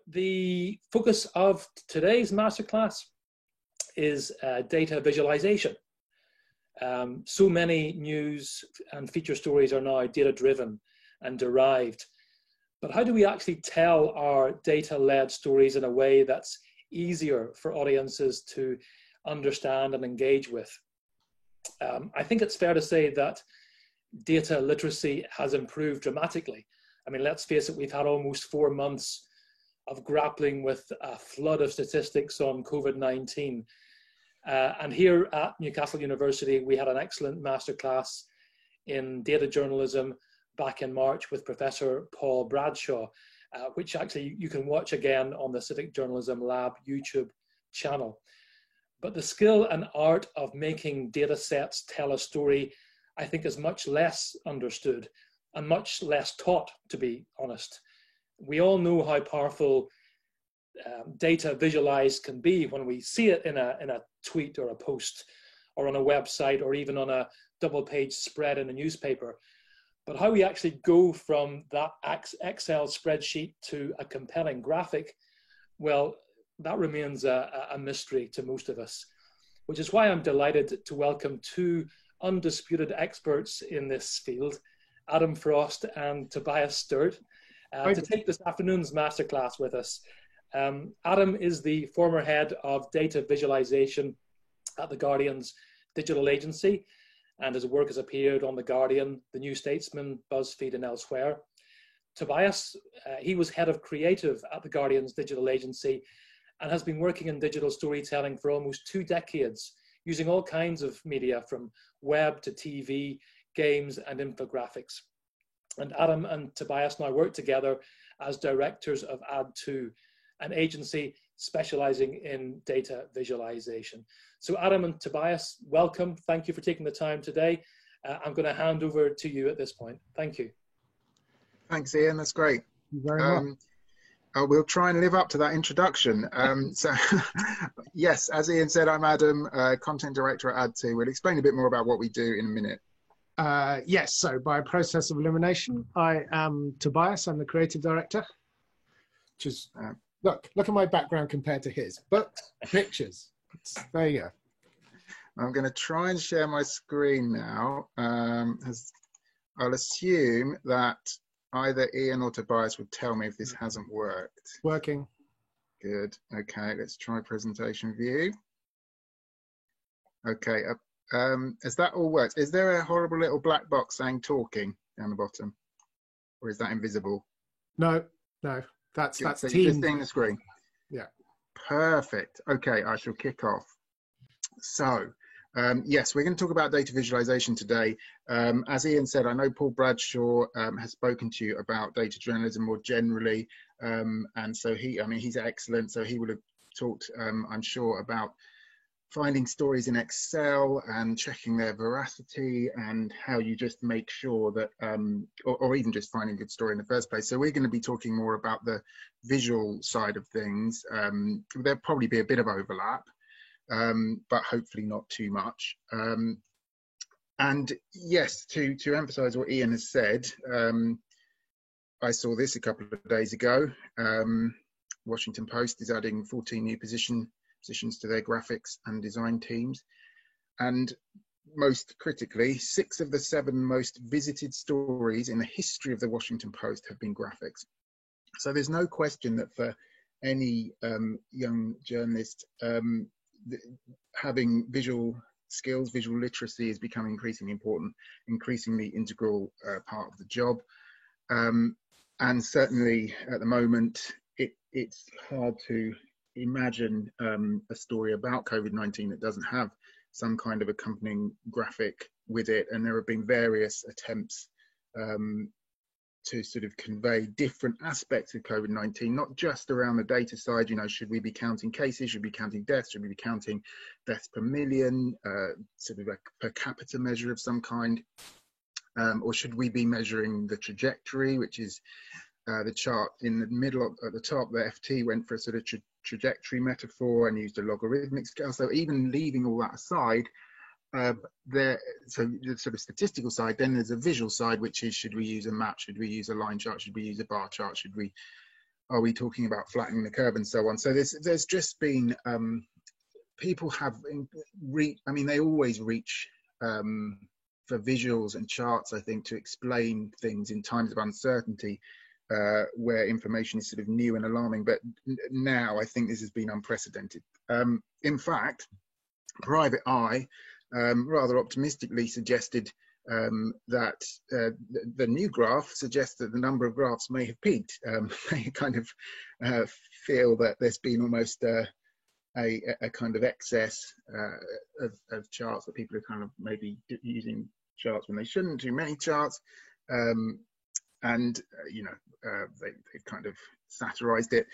The focus of today's masterclass is data visualization. So many news and feature stories are now data-driven and derived. But how do we actually tell our data-led stories in a way that's easier for audiences to understand and engage with? I think it's fair to say that data literacy has improved dramatically. I mean, let's face it, we've had almost 4 months of grappling with a flood of statistics on COVID-19. And here at Newcastle University, we had an excellent masterclass in data journalism back in March with Professor Paul Bradshaw, which actually you can watch again on the Civic Journalism Lab YouTube channel. But the skill and art of making data sets tell a story, I think, is much less understood and much less taught, to be honest. We all know how powerful data visualized can be when we see it in a tweet or a post or on a website or even on a double-page spread in a newspaper. But how we actually go from that Excel spreadsheet to a compelling graphic, well, that remains a mystery to most of us, which is why I'm delighted to welcome two undisputed experts in this field, Adam Frost and Tobias Sturt, to take this afternoon's masterclass with us. Adam is the former head of data visualization at The Guardian's digital agency, and his work has appeared on The Guardian, The New Statesman, BuzzFeed, and elsewhere. Tobias, he was head of creative at The Guardian's digital agency and has been working in digital storytelling for almost 2 decades, using all kinds of media from web to TV, games, and infographics. And Adam and Tobias now work together as directors of Add2, an agency specializing in data visualization. So Adam and Tobias, welcome. Thank you for taking the time today. I'm going to hand over to you at this point. Thank you. Thanks, Ian. That's great. Thank you very much. We'll try and live up to that introduction. So, yes, as Ian said, I'm Adam, content director at Add2. We'll explain a bit more about what we do in a minute. Yes, so by a process of elimination, I am Tobias. I'm the creative director. Which is, look at my background compared to his, but pictures. There you go. I'm going to try and share my screen now. I'll assume that either Ian or Tobias would tell me if this hasn't worked. Working. Good. Okay, let's try presentation view. Okay, has that all worked? Is there a horrible little black box saying talking down the bottom? Or is that invisible? No. That's so Teams. You're just seeing the screen? Yeah. Perfect. Okay, I shall kick off. So, yes, we're going to talk about data visualization today. As Ian said, I know Paul Bradshaw has spoken to you about data journalism more generally. And so he's excellent. So he would have talked, I'm sure, about finding stories in Excel and checking their veracity and how you just make sure that, or even just finding a good story in the first place. So we're going to be talking more about the visual side of things. There'll probably be a bit of overlap, but hopefully not too much. And yes, to emphasize what Ian has said, I saw this a couple of days ago. Washington Post is adding 14 new positions to their graphics and design teams. And most critically, 6 of the 7 most visited stories in the history of the Washington Post have been graphics. So there's no question that for any young journalist, having visual skills, visual literacy is becoming increasingly important, increasingly integral part of the job. And certainly at the moment, it's hard to imagine a story about COVID-19 that doesn't have some kind of accompanying graphic with it. And there have been various attempts to sort of convey different aspects of COVID-19, not just around the data side. You know, should we be counting cases? Should we be counting deaths? Should we be counting deaths per million? Sort of a per capita measure of some kind? Or should we be measuring the trajectory, which is the chart in the middle at the top? The FT went for a sort of trajectory metaphor and used a logarithmic scale. So even leaving all that aside, so the sort of statistical side, then there's a visual side, which is, should we use a map? Should we use a line chart? Should we use a bar chart? Should we are we talking about flattening the curve and so on? So there's just been, people have, I mean, they always reach for visuals and charts, I think, to explain things in times of uncertainty, where information is sort of new and alarming. But now I think this has been unprecedented. In fact, Private Eye rather optimistically suggested that the new graph suggests that the number of graphs may have peaked. They kind of feel that there's been almost a kind of excess of charts, that people are kind of maybe using charts when they shouldn't, too many charts, and you know, they've kind of satirized it.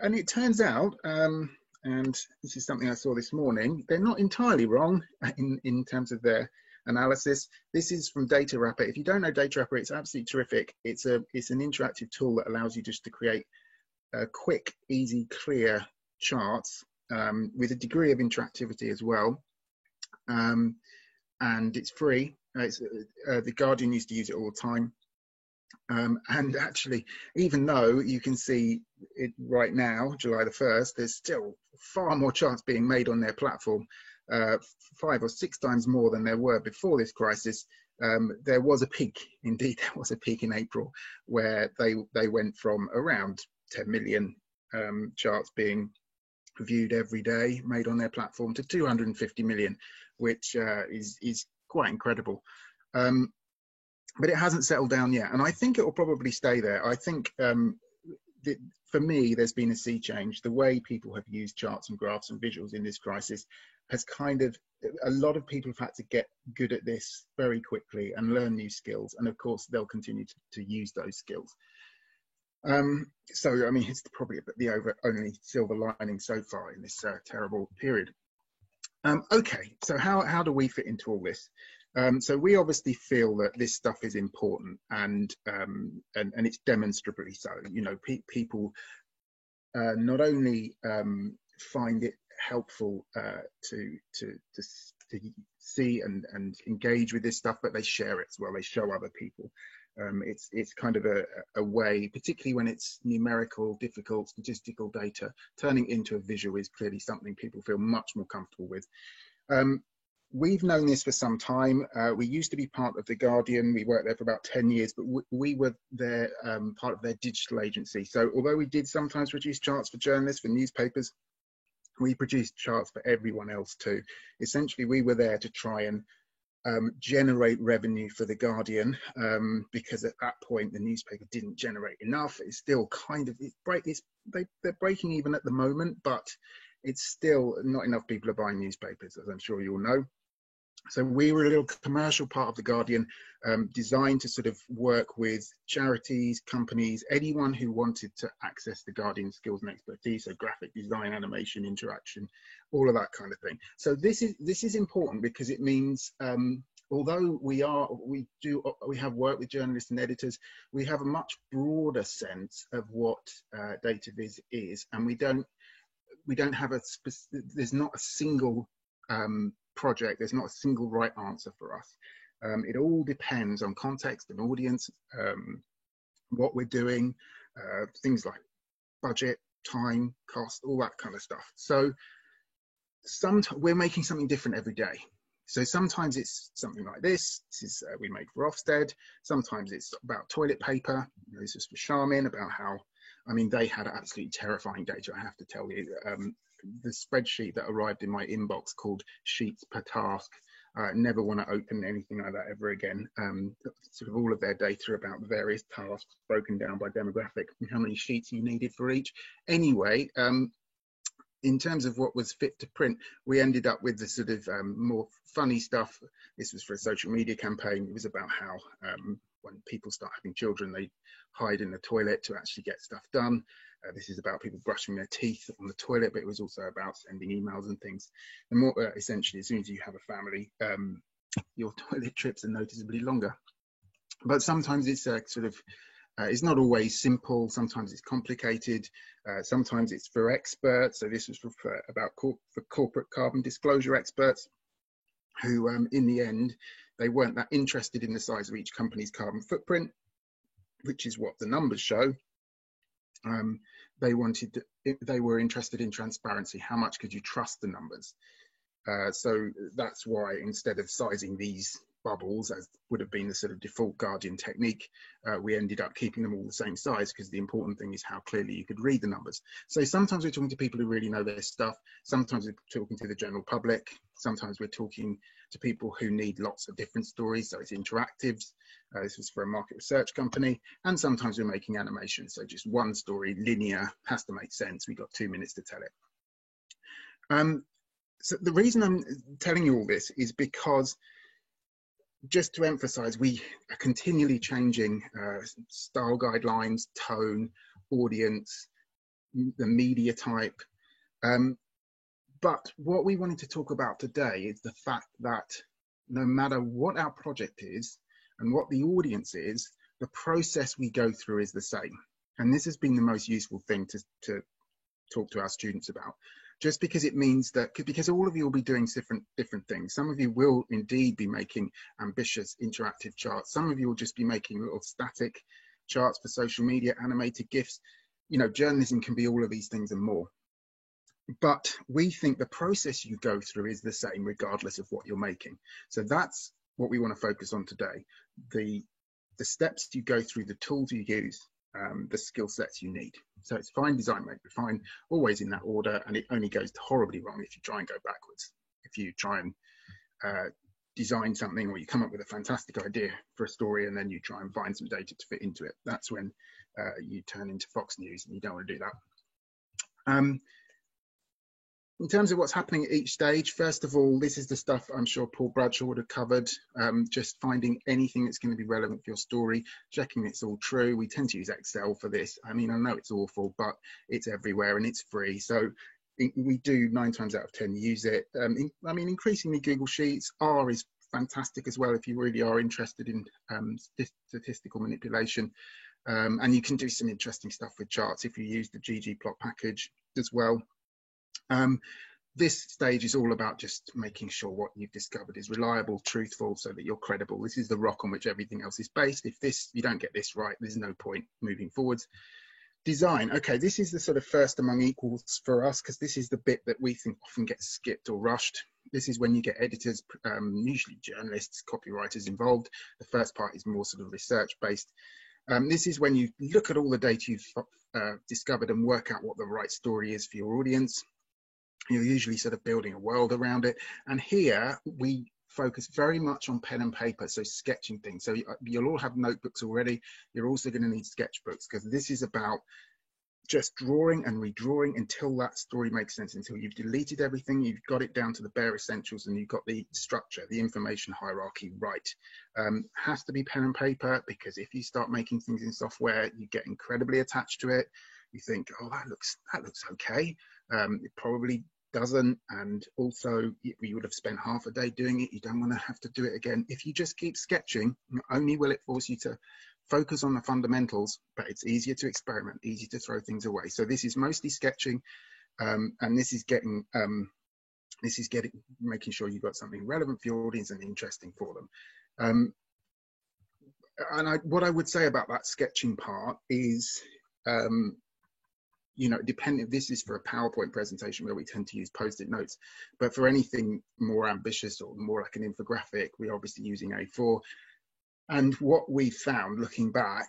And it turns out, and this is something I saw this morning, they're not entirely wrong in terms of their analysis. This is from DataWrapper. If you don't know DataWrapper, it's absolutely terrific. It's an interactive tool that allows you just to create quick, easy, clear charts with a degree of interactivity as well. And it's free. The Guardian used to use it all the time. And actually, even though you can see it right now, July the 1st, there's still far more charts being made on their platform, 5 or 6 times more than there were before this crisis. There was a peak, indeed, there was a peak in April, where they went from around 10 million charts being viewed every day, made on their platform, to 250 million, which is quite incredible. But it hasn't settled down yet, and I think it will probably stay there. I think for me, there's been a sea change. The way people have used charts and graphs and visuals in this crisis has kind of, a lot of people have had to get good at this very quickly and learn new skills, and of course they'll continue to use those skills. So I mean, it's probably the only silver lining so far in this terrible period. Okay, so how do we fit into all this? So we obviously feel that this stuff is important, and it's demonstrably so. You know, people not only find it helpful to see and engage with this stuff, but they share it as well. They show other people. It's kind of a way, particularly when it's numerical, difficult, statistical data, turning into a visual is clearly something people feel much more comfortable with. We've known this for some time. We used to be part of The Guardian. We worked there for about 10 years, but we were there, part of their digital agency. So although we did sometimes produce charts for journalists, for newspapers, we produced charts for everyone else too. Essentially, we were there to try and generate revenue for The Guardian, because at that point the newspaper didn't generate enough. It's still kind of, they're breaking even at the moment, but it's still not enough people are buying newspapers, as I'm sure you all know. So we were a little commercial part of The Guardian, designed to sort of work with charities, companies, anyone who wanted to access The Guardian skills and expertise, so graphic design, animation, interaction, all of that kind of thing. So this is important, because it means, although we have worked with journalists and editors, we have a much broader sense of what data viz is, and we don't have there's not a single project, there's not a single right answer for us. It all depends on context and audience, what we're doing, things like budget, time, cost, all that kind of stuff. So we're making something different every day. So sometimes it's something like this. This is we made for Ofsted. Sometimes it's about toilet paper. This is for Charmin, about how, I mean, they had absolutely terrifying data, I have to tell you. The spreadsheet that arrived in my inbox called Sheets Per Task. I never want to open anything like that ever again. Sort of all of their data about the various tasks broken down by demographic and how many sheets you needed for each. Anyway, in terms of what was fit to print, we ended up with the sort of more funny stuff. This was for a social media campaign. It was about how when people start having children, they hide in the toilet to actually get stuff done. This is about people brushing their teeth on the toilet, but it was also about sending emails and things. And more essentially, as soon as you have a family, your toilet trips are noticeably longer. But sometimes it's sort of, it's not always simple. Sometimes it's complicated. Sometimes it's for experts. So this was for corporate carbon disclosure experts, who in the end, they weren't that interested in the size of each company's carbon footprint, which is what the numbers show. They were interested in transparency. How much could you trust the numbers? So that's why instead of sizing these bubbles, as would have been the sort of default Guardian technique, we ended up keeping them all the same size, because the important thing is how clearly you could read the numbers. So sometimes we're talking to people who really know their stuff. Sometimes we're talking to the general public. Sometimes we're talking to people who need lots of different stories. So it's interactives. This was for a market research company. And sometimes we're making animation. So just one story, linear, has to make sense. We've got 2 minutes to tell it. So the reason I'm telling you all this is because, just to emphasize, we are continually changing style guidelines, tone, audience, the media type. But what we wanted to talk about today is the fact that no matter what our project is and what the audience is, the process we go through is the same. And this has been the most useful thing to talk to our students about. Just because it means that, because all of you will be doing different things. Some of you will indeed be making ambitious interactive charts. Some of you will just be making little static charts for social media, animated GIFs. You know, journalism can be all of these things and more. But we think the process you go through is the same regardless of what you're making. So that's what we want to focus on today. The steps you go through, the tools you use, the skill sets you need. So it's fine design, make refine, always in that order, and it only goes horribly wrong if you try and go backwards. If you try and design something, or you come up with a fantastic idea for a story and then you try and find some data to fit into it, that's when you turn into Fox News, and you don't want to do that. In terms of what's happening at each stage, first of all, this is the stuff I'm sure Paul Bradshaw would have covered. Just finding anything that's going to be relevant for your story, checking it's all true. We tend to use Excel for this. I mean, I know it's awful, but it's everywhere and it's free. So we do 9 times out of 10 use it. I mean, increasingly Google Sheets. R is fantastic as well if you really are interested in statistical manipulation. And you can do some interesting stuff with charts if you use the ggplot package as well. This stage is all about just making sure what you've discovered is reliable, truthful, so that you're credible. This is the rock on which everything else is based. If you don't get this right, there's no point moving forwards. Design. Okay, this is the sort of first among equals for us, because this is the bit that we think often gets skipped or rushed. This is when you get editors, usually journalists, copywriters involved. The first part is more sort of research based. This is when you look at all the data you've discovered and work out what the right story is for your audience. You're usually sort of building a world around it. And here we focus very much on pen and paper, so sketching things. So you'll all have notebooks already. You're also going to need sketchbooks, because this is about just drawing and redrawing until that story makes sense, until you've deleted everything, you've got it down to the bare essentials, and you've got the structure, the information hierarchy right. Has to be pen and paper, because if you start making things in software, you get incredibly attached to it. You think, oh, that looks okay. It probably doesn't, and also you would have spent half a day doing it. You don't want to have to do it again. If you just keep sketching, not only will it force you to focus on the fundamentals, but it's easier to experiment, easier to throw things away. So this is mostly sketching, and this is making sure you've got something relevant for your audience and interesting for them. What I would say about that sketching part is, you know, this is for a PowerPoint presentation where we tend to use Post-it notes, but for anything more ambitious or more like an infographic, we're obviously using A4. And what we found looking back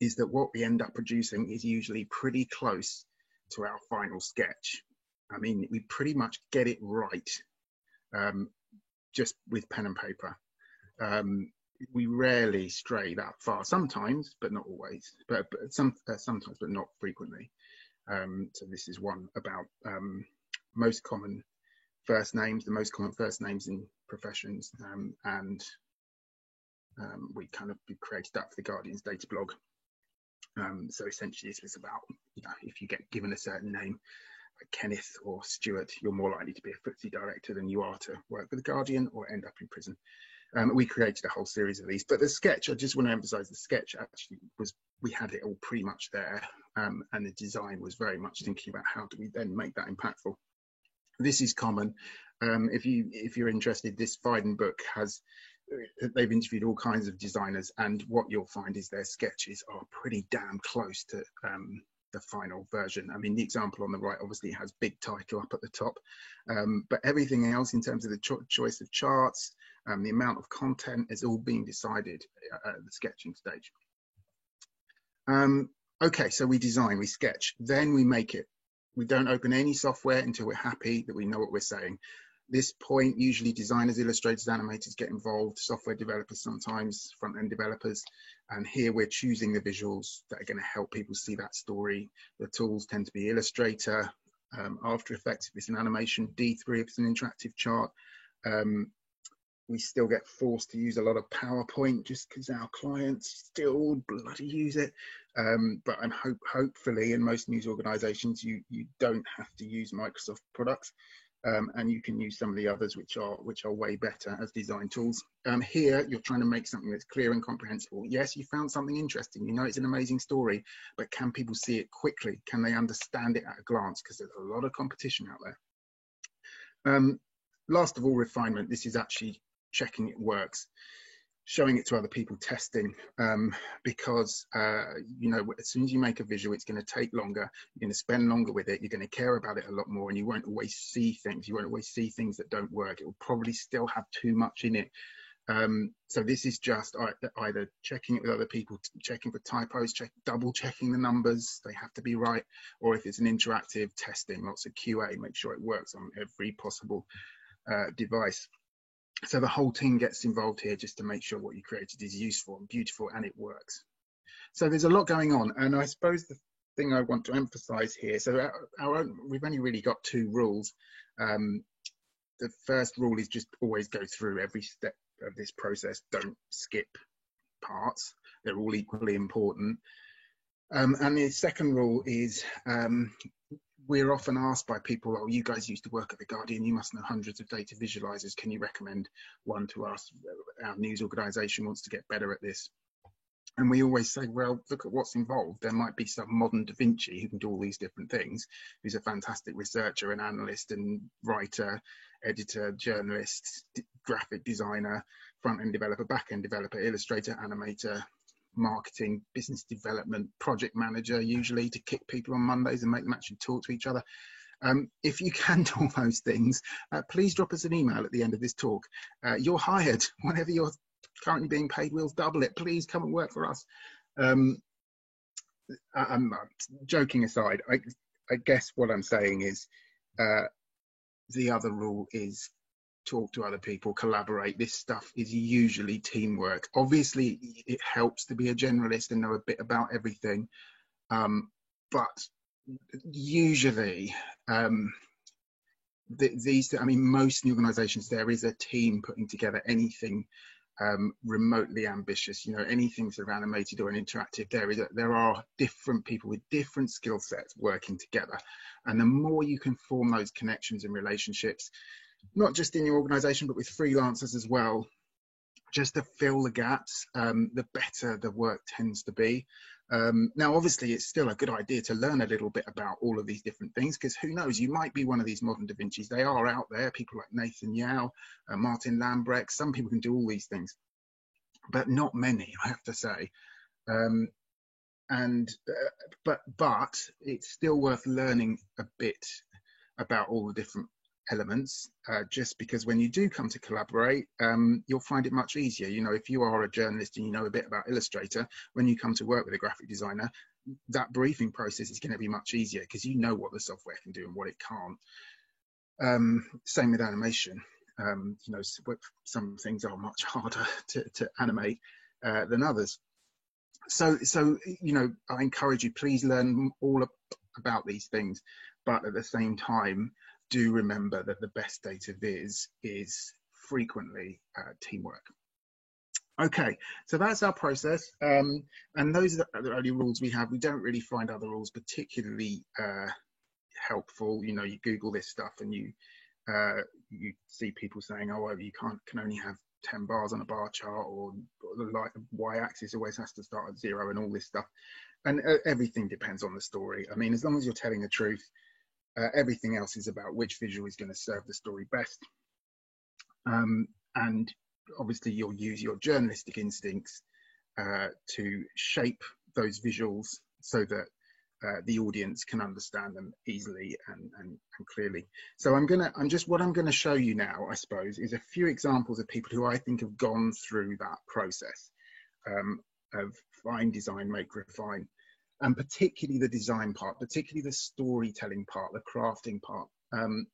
is that what we end up producing is usually pretty close to our final sketch. I mean, we pretty much get it right, just with pen and paper. We rarely stray that far, sometimes, but not always, but sometimes, but not frequently. So this is one about most common first names, the most common first names in professions, and we kind of created that for the Guardian's data blog. So essentially this was about, you know, if you get given a certain name, like Kenneth or Stuart, you're more likely to be a FTSE director than you are to work for the Guardian or end up in prison. We created a whole series of these, but the sketch, I just want to emphasize, the sketch actually was, we had it all pretty much there, and the design was very much thinking about how do we then make that impactful. This is common. If you're interested, this Phaidon book has they've interviewed all kinds of designers, and what you'll find is their sketches are pretty damn close to the final version. I mean, the example on the right obviously has big title up at the top, but everything else in terms of the choice of charts, the amount of content is all being decided at the sketching stage. Okay, so we design, we sketch, then we make it. We don't open any software until we're happy that we know what we're saying. This point, usually designers, illustrators, animators get involved, software developers sometimes, front-end developers, and here we're choosing the visuals that are going to help people see that story. The tools tend to be Illustrator, After Effects if it's an animation, D3 if it's an interactive chart. We still get forced to use a lot of PowerPoint just because our clients still bloody use it. But I'm hopefully in most news organizations, you don't have to use Microsoft products. And you can use some of the others which are way better as design tools. Here, you're trying to make something that's clear and comprehensible. Yes, you found something interesting. You know it's an amazing story, but can people see it quickly? Can they understand it at a glance? Because there's a lot of competition out there. Last of all, refinement. This is actually checking it works, showing it to other people, testing, because you know, as soon as you make a visual, it's going to take longer, you're going to spend longer with it, you're going to care about it a lot more, and you won't always see things, that don't work. It will probably still have too much in it. So this is just either checking it with other people, checking for typos, double checking the numbers, they have to be right, or if it's an interactive, testing, lots of QA, make sure it works on every possible device. So the whole team gets involved here just to make sure what you created is useful and beautiful and it works. So there's a lot going on, and I suppose the thing I want to emphasize here, so we've only really got two rules. The first rule is just always go through every step of this process, don't skip parts, they're all equally important. And the second rule is we're often asked by people, oh, you guys used to work at The Guardian, you must know hundreds of data visualizers, can you recommend one to us? Our news organization wants to get better at this. And we always say, well, look at what's involved. There might be some modern Da Vinci who can do all these different things, who's a fantastic researcher and analyst and writer, editor, journalist, graphic designer, front-end developer, back-end developer, illustrator, animator, marketing, business development, project manager, usually, to kick people on Mondays and make them actually talk to each other. If you can do all those things, please drop us an email at the end of this talk. You're hired. Whatever you're currently being paid, we'll double it. Please come and work for us. I'm joking aside, I guess what I'm saying is the other rule is talk to other people, collaborate. This stuff is usually teamwork. Obviously, it helps to be a generalist and know a bit about everything, but usually most new organizations, there is a team putting together anything remotely ambitious, you know, anything sort of animated or interactive. There are different people with different skill sets working together, and the more you can form those connections and relationships, not just in your organization, but with freelancers as well, just to fill the gaps, the better the work tends to be. Now, obviously, it's still a good idea to learn a little bit about all of these different things, because who knows, you might be one of these modern Da Vincis. They are out there, people like Nathan Yao, Martin Lambrecht. Some people can do all these things, but not many, I have to say. But it's still worth learning a bit about all the different elements, just because when you do come to collaborate, you'll find it much easier. You know, if you are a journalist and you know a bit about Illustrator, when you come to work with a graphic designer, that briefing process is going to be much easier because you know what the software can do and what it can't. Same with animation. You know, some things are much harder to animate than others. So you know, I encourage you, please learn all about these things, but at the same time, do remember that the best data viz is frequently teamwork. Okay, so that's our process, and those are the only rules we have. We don't really find other rules particularly helpful. You know, you Google this stuff and you see people saying, oh, well, you can only have 10 bars on a bar chart, or the y-axis always has to start at 0, and all this stuff. And everything depends on the story. I mean, as long as you're telling the truth, everything else is about which visual is going to serve the story best. And obviously you'll use your journalistic instincts to shape those visuals so that the audience can understand them easily and clearly. So what I'm gonna show you now, I suppose, is a few examples of people who I think have gone through that process of find, design, make, refine, and particularly the design part, particularly the storytelling part, the crafting part.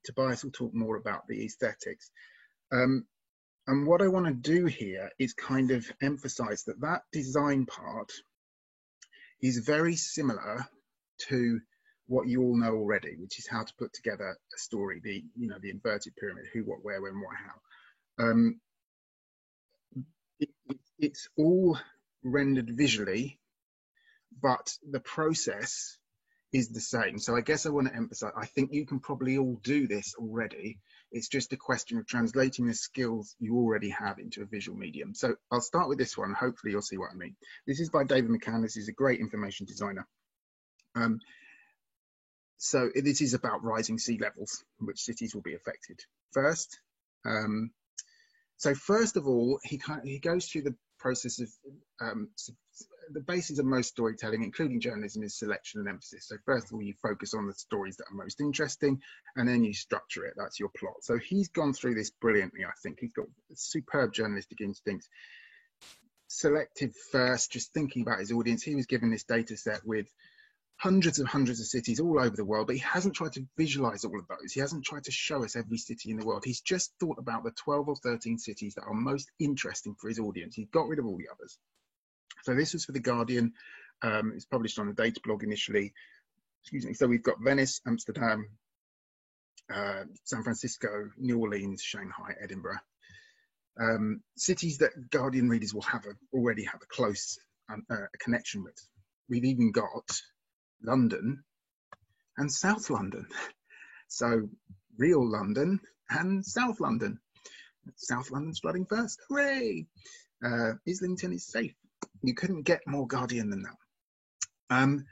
Tobias will talk more about the aesthetics. And what I want to do here is kind of emphasize that that design part is very similar to what you all know already, which is how to put together a story, the inverted pyramid, who, what, where, when, what, how. It's all rendered visually, but the process is the same. So I guess I want to emphasize, I think you can probably all do this already. It's just a question of translating the skills you already have into a visual medium. So I'll start with this one. Hopefully you'll see what I mean. This is by David McCann. This is a great information designer. So this is about rising sea levels, which cities will be affected first. So first of all, he goes through the process of the basis of most storytelling, including journalism, is selection and emphasis. So first of all, you focus on the stories that are most interesting, and then you structure it. That's your plot. So he's gone through this brilliantly, I think. He's got superb journalistic instincts. Selective first, just thinking about his audience. He was given this data set with hundreds of cities all over the world, but he hasn't tried to visualize all of those. He hasn't tried to show us every city in the world. He's just thought about the 12 or 13 cities that are most interesting for his audience. He's got rid of all the others. So this was for The Guardian. It's published on the Data blog initially. Excuse me. So we've got Venice, Amsterdam, San Francisco, New Orleans, Shanghai, Edinburgh. Cities that Guardian readers will already have a close connection with. We've even got London and South London. So real London and South London. South London's flooding first. Hooray! Islington is safe. You couldn't get more Guardian than that.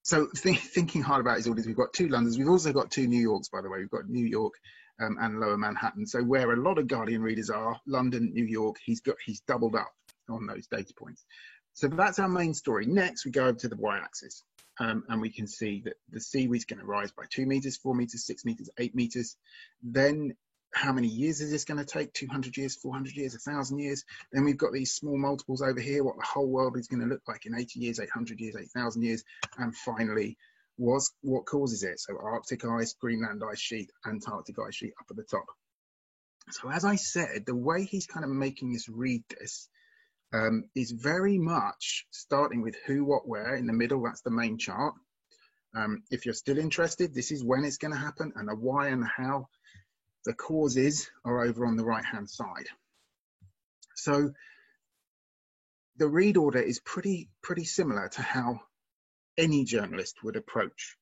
So thinking hard about his audience, we've got 2 Londons. We've also got 2 New Yorks, by the way. We've got New York and Lower Manhattan. So where a lot of Guardian readers are, London, New York, he's doubled up on those data points. So that's our main story. Next, we go over to the y-axis, and we can see that the seaweed's going to rise by 2 meters, 4 meters, 6 meters, 8 meters. Then how many years is this going to take? 200 years, 400 years, 1,000 years. Then we've got these small multiples over here, what the whole world is going to look like in 80 years, 800 years, 8,000 years. And finally, what causes it? So Arctic ice, Greenland ice sheet, Antarctic ice sheet up at the top. So as I said, the way he's kind of making us read this is very much starting with who, what, where in the middle. That's the main chart. If you're still interested, this is when it's going to happen, and the why and the how. The causes are over on the right-hand side. So the read order is pretty similar to how any journalist would approach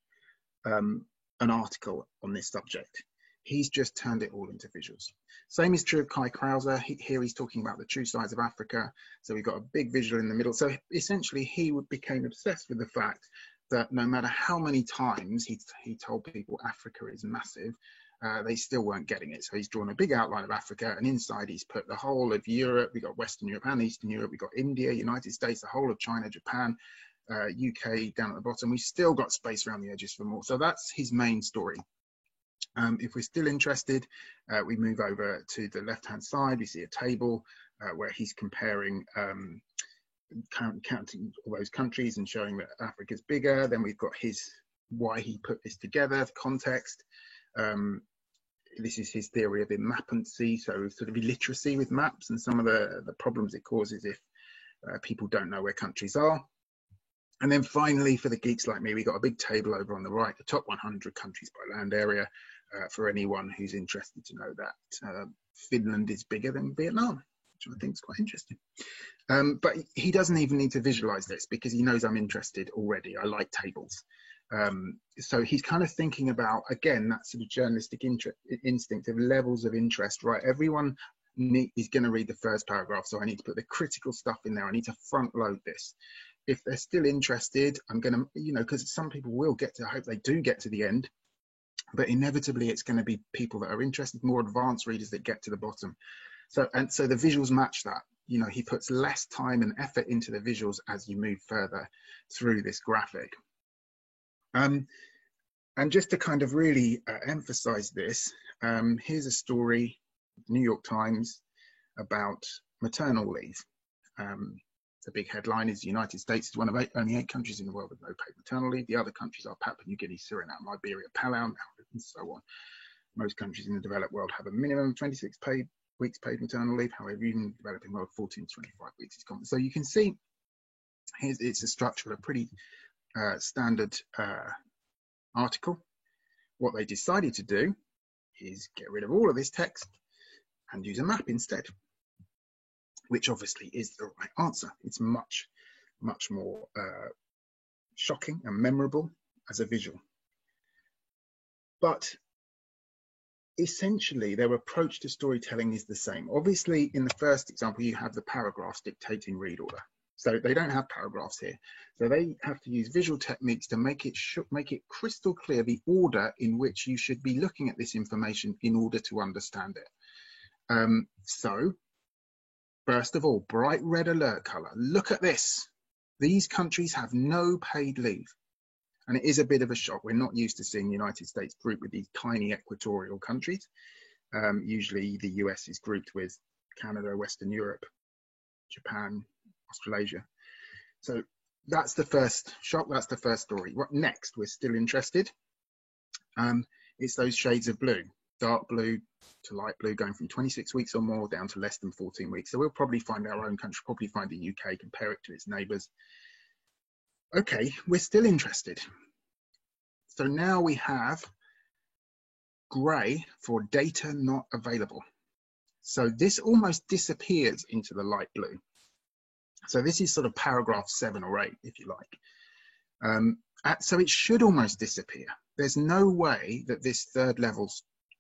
an article on this subject. He's just turned it all into visuals. Same is true of Kai Krause. Here he's talking about the true size of Africa. So we've got a big visual in the middle. So essentially he became obsessed with the fact that no matter how many times he told people Africa is massive, they still weren't getting it. So he's drawn a big outline of Africa, and inside he's put the whole of Europe. We got Western Europe and Eastern Europe. We got India, United States, the whole of China, Japan, UK down at the bottom. We've still got space around the edges for more. So that's his main story. If we're still interested, we move over to the left-hand side. We see a table where he's comparing, counting all those countries and showing that Africa's bigger. Then we've got why he put this together, the context. This is his theory of immapancy, so sort of illiteracy with maps and some of the problems it causes if people don't know where countries are. And then finally, for the geeks like me, we got a big table over on the right, the top 100 countries by land area, for anyone who's interested to know that Finland is bigger than Vietnam, which I think is quite interesting. But he doesn't even need to visualize this because he knows I'm interested already. I like tables. So he's kind of thinking about, again, that sort of journalistic instinct of levels of interest, right? Everyone is going to read the first paragraph, so I need to put the critical stuff in there. I need to front load this. If they're still interested, I'm going to, because some people will get to, I hope they do get to the end, but inevitably it's going to be people that are interested, more advanced readers that get to the bottom. So the visuals match that. You know, he puts less time and effort into the visuals as you move further through this graphic. And just to kind of really emphasize this, here's a story, New York Times, about maternal leave. The big headline is the United States is one of only 8 countries in the world with no paid maternal leave. The other countries are Papua New Guinea, Suriname, Liberia, Palau, and so on. Most countries in the developed world have a minimum of 26 weeks paid maternal leave. However, even in the developing world, 14 to 25 weeks is common. So you can see it's a structure of a pretty standard article. What they decided to do is get rid of all of this text and use a map instead, which obviously is the right answer. It's much, much more shocking and memorable as a visual. But essentially, their approach to storytelling is the same. Obviously, in the first example, you have the paragraphs dictating read order. So they don't have paragraphs here. So they have to use visual techniques to make it crystal clear the order in which you should be looking at this information in order to understand it. So first of all, bright red alert color. Look at this. These countries have no paid leave. And it is a bit of a shock. We're not used to seeing the United States grouped with these tiny equatorial countries. Usually the US is grouped with Canada, Western Europe, Japan, Australasia. So that's the first shock. That's the first story. What next? We're still interested. It's those shades of blue, dark blue to light blue, going from 26 weeks or more down to less than 14 weeks. So we'll probably find our own country, probably find the UK, compare it to its neighbours. Okay, we're still interested. So now we have grey for data not available. So this almost disappears into the light blue. So this is sort of paragraph 7 or 8, if you like. So it should almost disappear. There's no way that this third level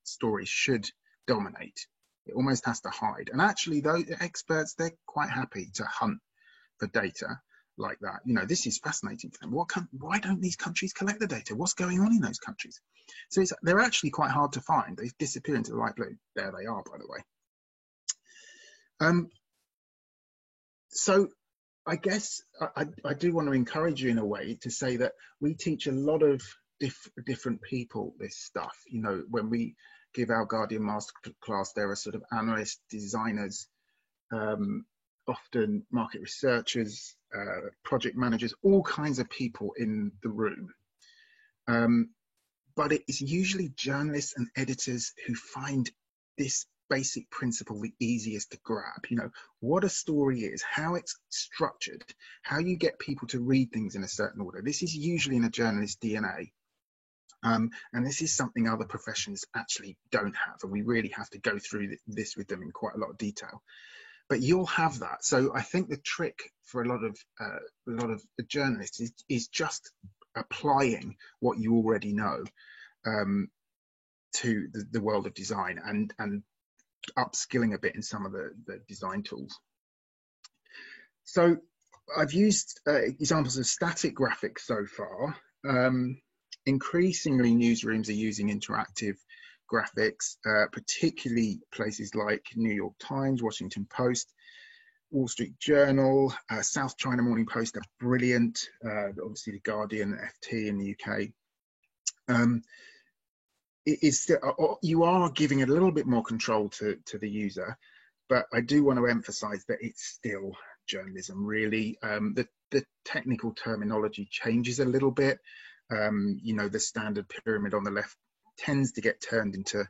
story should dominate. It almost has to hide. And actually, those experts, they're quite happy to hunt for data like that. You know, this is fascinating for them. Why don't these countries collect the data? What's going on in those countries? So they're actually quite hard to find. They disappear into the light blue. There they are, by the way. So I guess I do want to encourage you in a way to say that we teach a lot of different people this stuff. You know, when we give our Guardian Masterclass, there are sort of analysts, designers, often market researchers, project managers, all kinds of people in the room. But it is usually journalists and editors who find this basic principle the easiest to grab. You know, what a story is, how it's structured, how you get people to read things in a certain order. This is usually in a journalist's DNA. And this is something other professions actually don't have. And we really have to go through this with them in quite a lot of detail. But you'll have that. So I think the trick for a lot of journalists is just applying what you already know to the world of design and upskilling a bit in some of the design tools. So I've used examples of static graphics so far. Increasingly, newsrooms are using interactive graphics, particularly places like New York Times, Washington Post, Wall Street Journal, South China Morning Post are brilliant, obviously the Guardian, FT in the UK. It is still, you are giving a little bit more control to the user, but I do want to emphasize that it's still journalism, really. The technical terminology changes a little bit. You know, the standard pyramid on the left tends to get turned into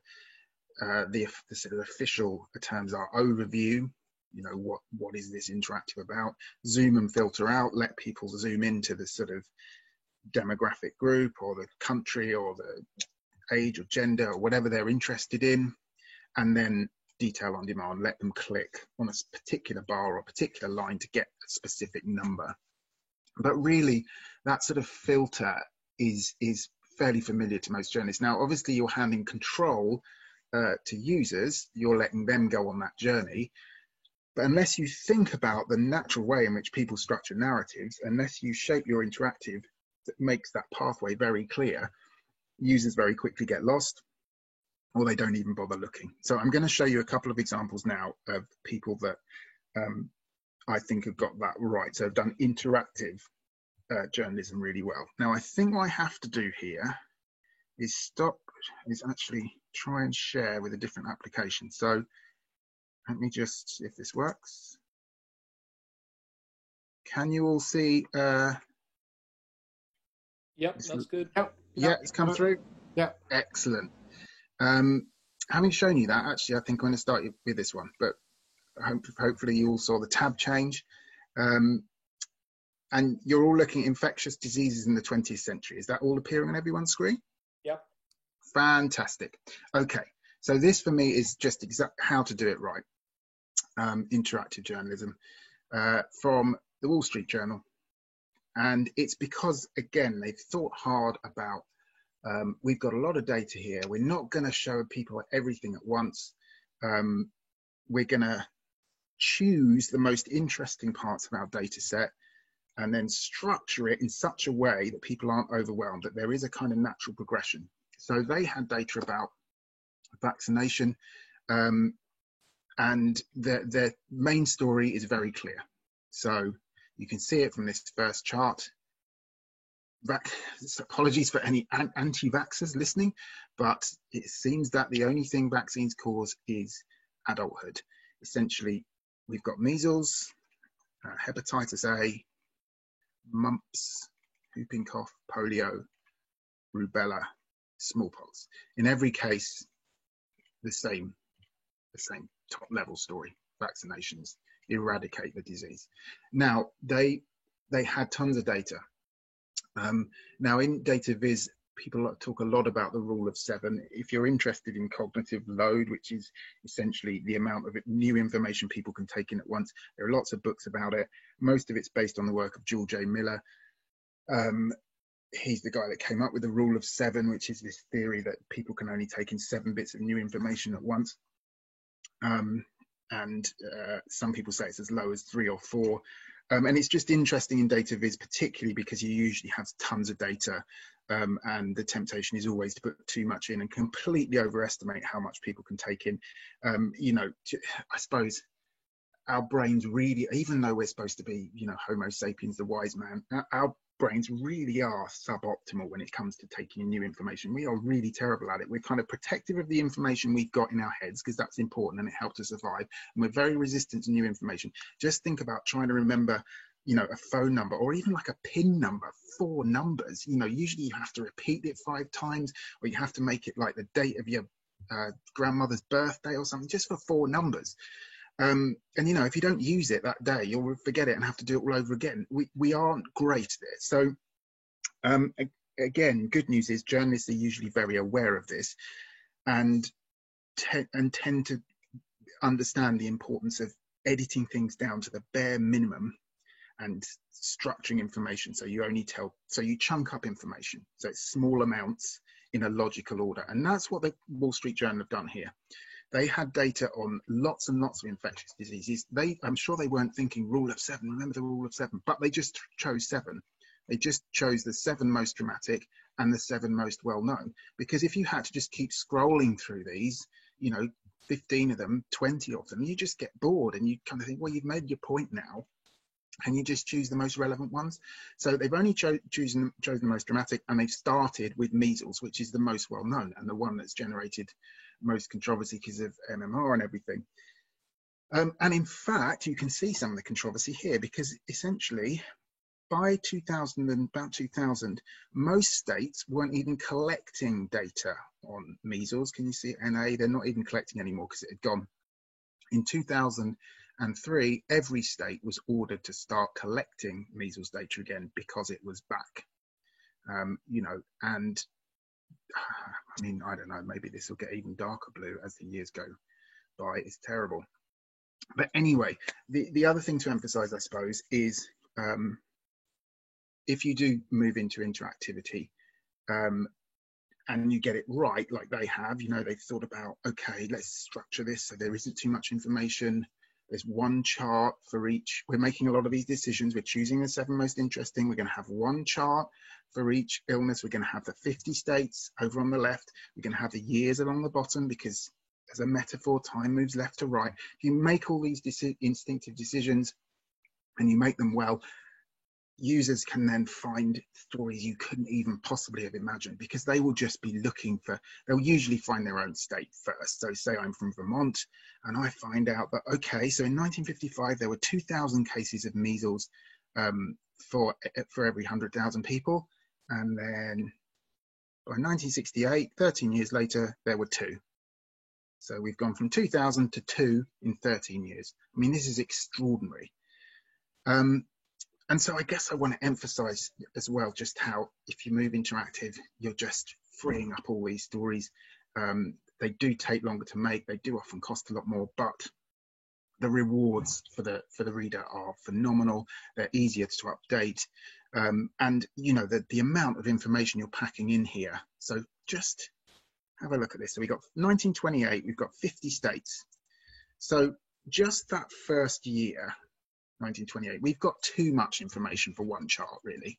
the sort of official terms are overview. You know, what is this interactive about? Zoom and filter out, let people zoom into the sort of demographic group or the country or the age or gender or whatever they're interested in, and then detail on demand, let them click on a particular bar or a particular line to get a specific number. But really, that sort of filter is fairly familiar to most journalists. Now, obviously, you're handing control to users, you're letting them go on that journey. But unless you think about the natural way in which people structure narratives, unless you shape your interactive that makes that pathway very clear, users very quickly get lost. or they don't even bother looking. So I'm going to show you a couple of examples now of people that I think have got that right. So I've done interactive journalism really well. Now, I think what I have to do here is actually try and share with a different application. So let me just see if this works. Can you all see? Yep, that's good. Yeah, it's come through. Yeah, excellent. Having shown you that, actually, I think I'm going to start with this one, but hopefully you all saw the tab change. And you're all looking at infectious diseases in the 20th century. Is that all appearing on everyone's screen? Yep. Fantastic. Okay, so this for me is just how to do it right. Interactive journalism from the Wall Street Journal. And it's because, again, they've thought hard about, we've got a lot of data here. We're not going to show people everything at once. We're going to choose the most interesting parts of our data set and then structure it in such a way that people aren't overwhelmed, that there is a kind of natural progression. So they had data about vaccination, and their main story is very clear. So you can see it from this first chart. Apologies for any anti-vaxxers listening, but it seems that the only thing vaccines cause is adulthood. Essentially, we've got measles, hepatitis A, mumps, whooping cough, polio, rubella, smallpox. In every case, the same top level story: vaccinations eradicate the disease. Now they had tons of data. Now in data viz, people talk a lot about the rule of 7. If you're interested in cognitive load, which is essentially the amount of new information people can take in at once, there are lots of books about it. Most of it's based on the work of Joel J. Miller. He's the guy that came up with the rule of 7, which is this theory that people can only take in 7 bits of new information at once. Some people say it's as low as 3 or 4. And it's just interesting in data viz, particularly because you usually have tons of data, and the temptation is always to put too much in and completely overestimate how much people can take in. You know, I suppose our brains really, even though we're supposed to be, you know, Homo sapiens, the wise man, our brains really are suboptimal when it comes to taking in new information. We are really terrible at it. We're kind of protective of the information we've got in our heads because that's important and it helps us survive. And we're very resistant to new information. Just think about trying to remember, you know, a phone number or even like a PIN number, 4 numbers. You know, usually you have to repeat it 5 times, or you have to make it like the date of your grandmother's birthday or something, just for 4 numbers. And you know, if you don't use it that day, you'll forget it and have to do it all over again. We aren't great at it. So again, good news is journalists are usually very aware of this and tend to understand the importance of editing things down to the bare minimum and structuring information. So you chunk up information. So it's small amounts in a logical order. And that's what the Wall Street Journal have done here. They had data on lots and lots of infectious diseases. I'm sure they weren't thinking rule of 7, remember the rule of 7, but they just chose 7. They just chose the 7 most dramatic and the 7 most well-known. Because if you had to just keep scrolling through these, you know, 15 of them, 20 of them, you just get bored and you kind of think, well, you've made your point now. And you just choose the most relevant ones. So they've only chosen the most dramatic, and they've started with measles, which is the most well-known and the one that's generated most controversy because of MMR and everything. And in fact, you can see some of the controversy here because essentially by about 2000, most states weren't even collecting data on measles. Can you see NA? They're not even collecting anymore because it had gone. In 2003, every state was ordered to start collecting measles data again because it was back. You know, and I mean, I don't know, maybe this will get even darker blue as the years go by. It's terrible. But anyway, the other thing to emphasize, I suppose, is if you do move into interactivity and you get it right, like they have, you know, they've thought about, okay, let's structure this so there isn't too much information. There's one chart for each. We're making a lot of these decisions. We're choosing the 7 most interesting. We're going to have one chart for each illness. We're going to have the 50 states over on the left. We're going to have the years along the bottom, because as a metaphor, time moves left to right. If you make all these instinctive decisions and you make them well, users can then find stories you couldn't even possibly have imagined, because they will just be looking for, they'll usually find their own state first. So say I'm from Vermont and I find out that, okay, so in 1955, there were 2,000 cases of measles for every 100,000 people. And then by 1968, 13 years later, there were 2. So we've gone from 2,000 to 2 in 13 years. I mean, this is extraordinary. And so I guess I want to emphasize as well just how, if you move interactive, you're just freeing up all these stories. They do take longer to make. They do often cost a lot more, but the rewards for the reader are phenomenal. They're easier to update. And, you know, the amount of information you're packing in here. So just have a look at this. So we got 1928, we've got 50 states. So just that first year, 1928, we've got too much information for one chart, really.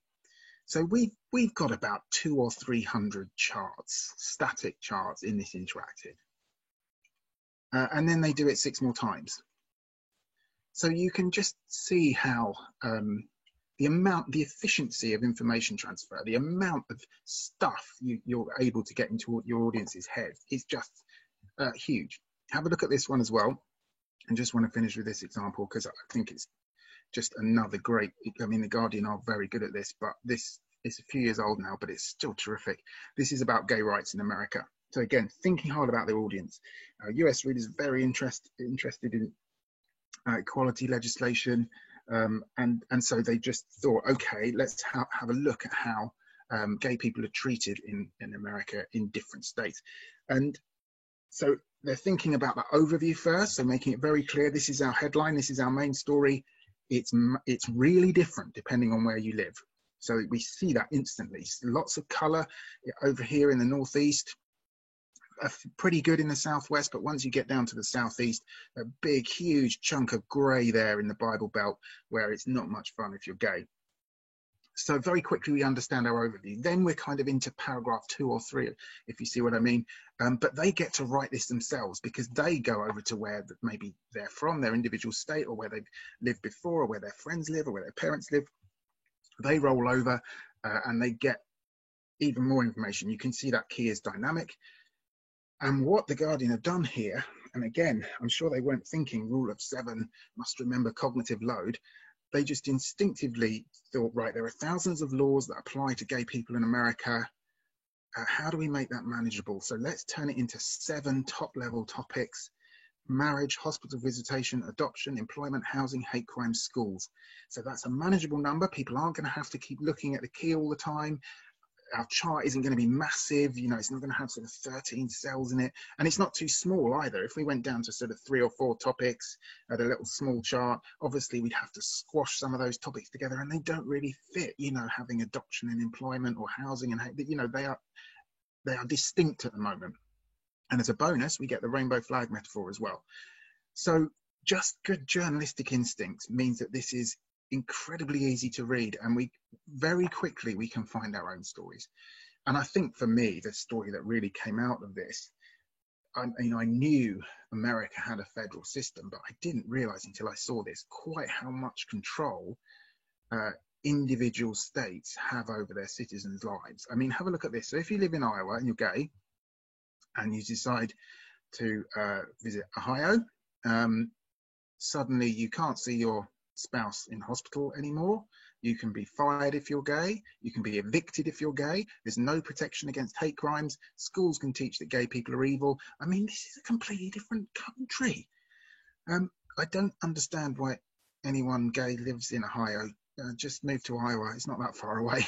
So we've got about 200 or 300 charts, static charts in this interactive. And then they do it 6 more times. So you can just see how the efficiency of information transfer, the amount of stuff you're able to get into your audience's head is just huge. Have a look at this one as well. And just want to finish with this example, because I think it's just another great, I mean, The Guardian are very good at this, but this is a few years old now, but it's still terrific. This is about gay rights in America. So again, thinking hard about their audience. US readers are very interested in equality legislation. And so they just thought, okay, let's have a look at how gay people are treated in America in different states. And so they're thinking about that overview first, so making it very clear, this is our headline, this is our main story. It's really different depending on where you live. So we see that instantly. Lots of color over here in the Northeast, pretty good in the Southwest, but once you get down to the Southeast, a big, huge chunk of gray there in the Bible Belt, where it's not much fun if you're gay. So very quickly we understand our overview. Then we're kind of into paragraph 2 or 3, if you see what I mean. But they get to write this themselves, because they go over to where maybe they're from, their individual state, or where they've lived before, or where their friends live, or where their parents live. They roll over and they get even more information. You can see that key is dynamic. And what The Guardian have done here, and again, I'm sure they weren't thinking rule of 7, must remember cognitive load. They just instinctively thought, right, there are thousands of laws that apply to gay people in America. How do we make that manageable? So let's turn it into 7 top-level topics: marriage, hospital visitation, adoption, employment, housing, hate crime, schools. So that's a manageable number. People aren't going to have to keep looking at the key all the time. Our chart isn't going to be massive, you know, it's not going to have sort of 13 cells in it, and it's not too small either. If we went down to sort of 3 or 4 topics at a little small chart, obviously we'd have to squash some of those topics together, and they don't really fit, you know, having adoption and employment or housing, and, you know, they are distinct at the moment. And as a bonus, we get the rainbow flag metaphor as well. So just good journalistic instincts means that this is incredibly easy to read, and we very quickly we can find our own stories. And I think for me, the story that really came out of this, I knew America had a federal system, but I didn't realize until I saw this quite how much control individual states have over their citizens' lives. I mean, have a look at this. So if you live in Iowa and you're gay and you decide to visit Ohio, suddenly you can't see your spouse in hospital anymore. You can be fired if you're gay. You can be evicted if you're gay. There's no protection against hate crimes. Schools can teach that gay people are evil. I mean, this is a completely different country. I don't understand why anyone gay lives in Ohio. Just move to Iowa. It's not that far away.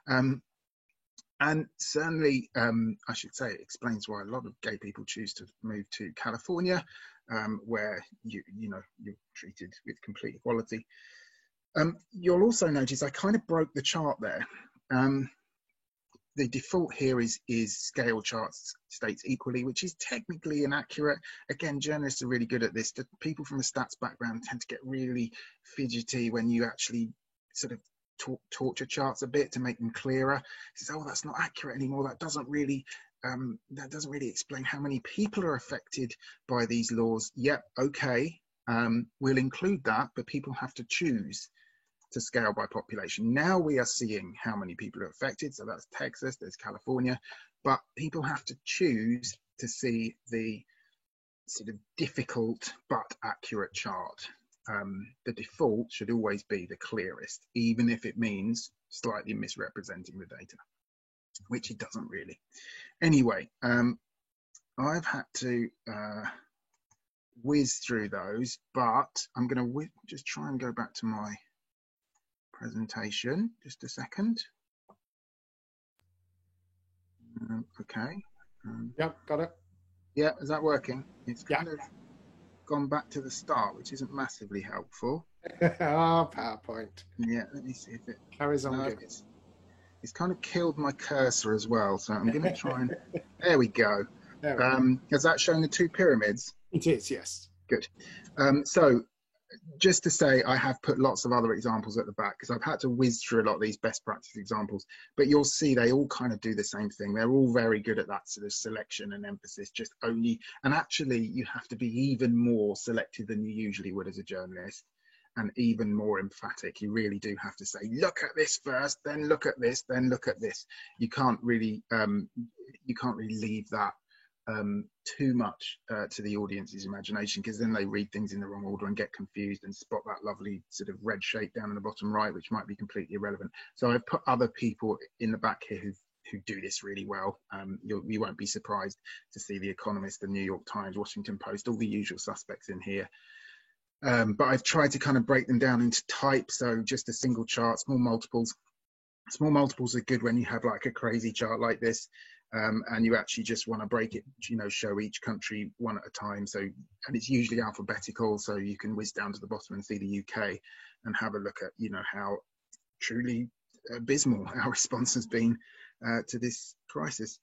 And certainly, I should say, it explains why a lot of gay people choose to move to California, where you're treated with complete equality. You'll also notice I kind of broke the chart there. the default here is scale charts states equally, which is technically inaccurate. Again, journalists are really good at this. The people from a stats background tend to get really fidgety when you actually sort of torture charts a bit to make them clearer. Says, oh, that's not accurate anymore. That doesn't really explain how many people are affected by these laws. Yep, okay, we'll include that, but people have to choose to scale by population. Now we are seeing how many people are affected. So that's Texas, there's California, but people have to choose to see the sort of difficult but accurate chart. The default should always be the clearest, even if it means slightly misrepresenting the data, which it doesn't really. Anyway, I've had to whiz through those, but I'm going to just try and go back to my presentation. Just a second. Okay. Yep, got it. Yeah, is that working? It's kind of gone back to the start, which isn't massively helpful. PowerPoint. Yeah, let me see if it carries on. No, it's kind of killed my cursor as well, so I'm going to try and. There we go. Has that shown the two pyramids? It is, yes. Good. So just to say, I have put lots of other examples at the back because I've had to whiz through a lot of these best practice examples, but you'll see they all kind of do the same thing. They're all very good at that sort of selection and emphasis, and actually you have to be even more selective than you usually would as a journalist, and even more emphatic. You really do have to say, look at this first, then look at this, then look at this. You can't really leave that too much to the audience's imagination, because then they read things in the wrong order and get confused and spot that lovely sort of red shape down in the bottom right, which might be completely irrelevant. So I've put other people in the back here who do this really well. You won't be surprised to see The Economist, the New York Times, Washington Post, all the usual suspects in here. But I've tried to kind of break them down into types. So just a single chart, small multiples. Small multiples are good when you have like a crazy chart like this. And you actually just want to break it, show each country one at a time. So, and it's usually alphabetical, so you can whiz down to the bottom and see the UK and have a look at, how truly abysmal our response has been to this crisis.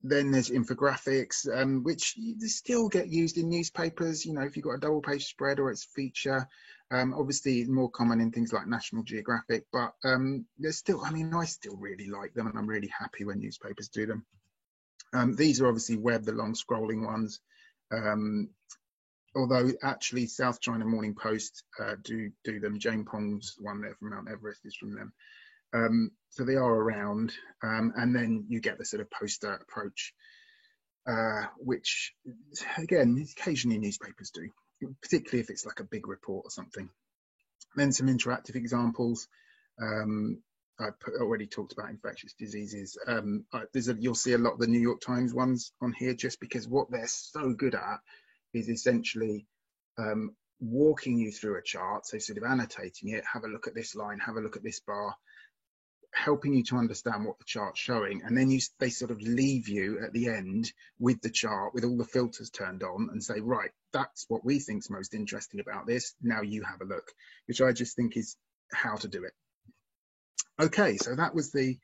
Then there's infographics, which still get used in newspapers. If you've got a double page spread or it's feature, obviously more common in things like National Geographic, but there's still, I still really like them, and I'm really happy when newspapers do them. These are obviously web, the long scrolling ones. Although actually South China Morning Post do them. Jane Pong's one there from Mount Everest is from them. So they are around, and then you get the sort of poster approach, which again, occasionally newspapers do, particularly if it's like a big report or something. Then some interactive examples. I already talked about infectious diseases. You'll see a lot of the New York Times ones on here, just because what they're so good at is essentially walking you through a chart, so sort of annotating it, have a look at this line, have a look at this bar, helping you to understand what the chart's showing, and then they sort of leave you at the end with the chart with all the filters turned on and say, right, that's what we think's most interesting about this, now you have a look, which I just think is how to do it. Okay, so that was the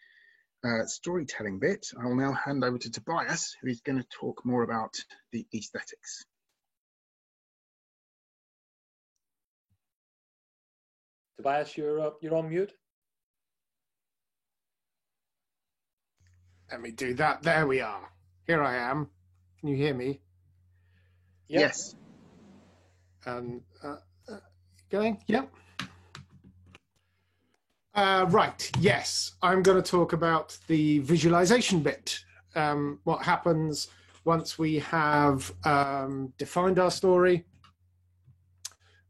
storytelling bit. I'll now hand over to Tobias, who's going to talk more about the aesthetics. Tobias, you're on mute. Let me do that. There we are. Here I am. Can you hear me? Yep. Yes. Going? Yep. Right. Yes. I'm going to talk about the visualization bit. What happens once we have defined our story.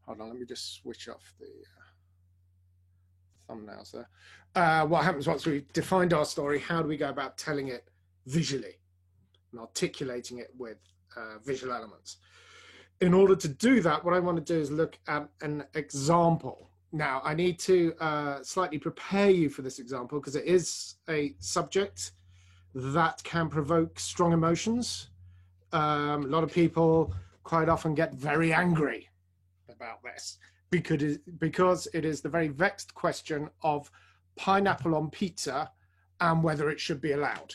Hold on. Let me just switch off the thumbnails there. What happens once we've defined our story? How do we go about telling it visually and articulating it with visual elements? In order to do that, what I want to do is look at an example. Now, I need to slightly prepare you for this example because it is a subject that can provoke strong emotions. A lot of people quite often get very angry about this because it is the very vexed question of pineapple on pizza and whether it should be allowed.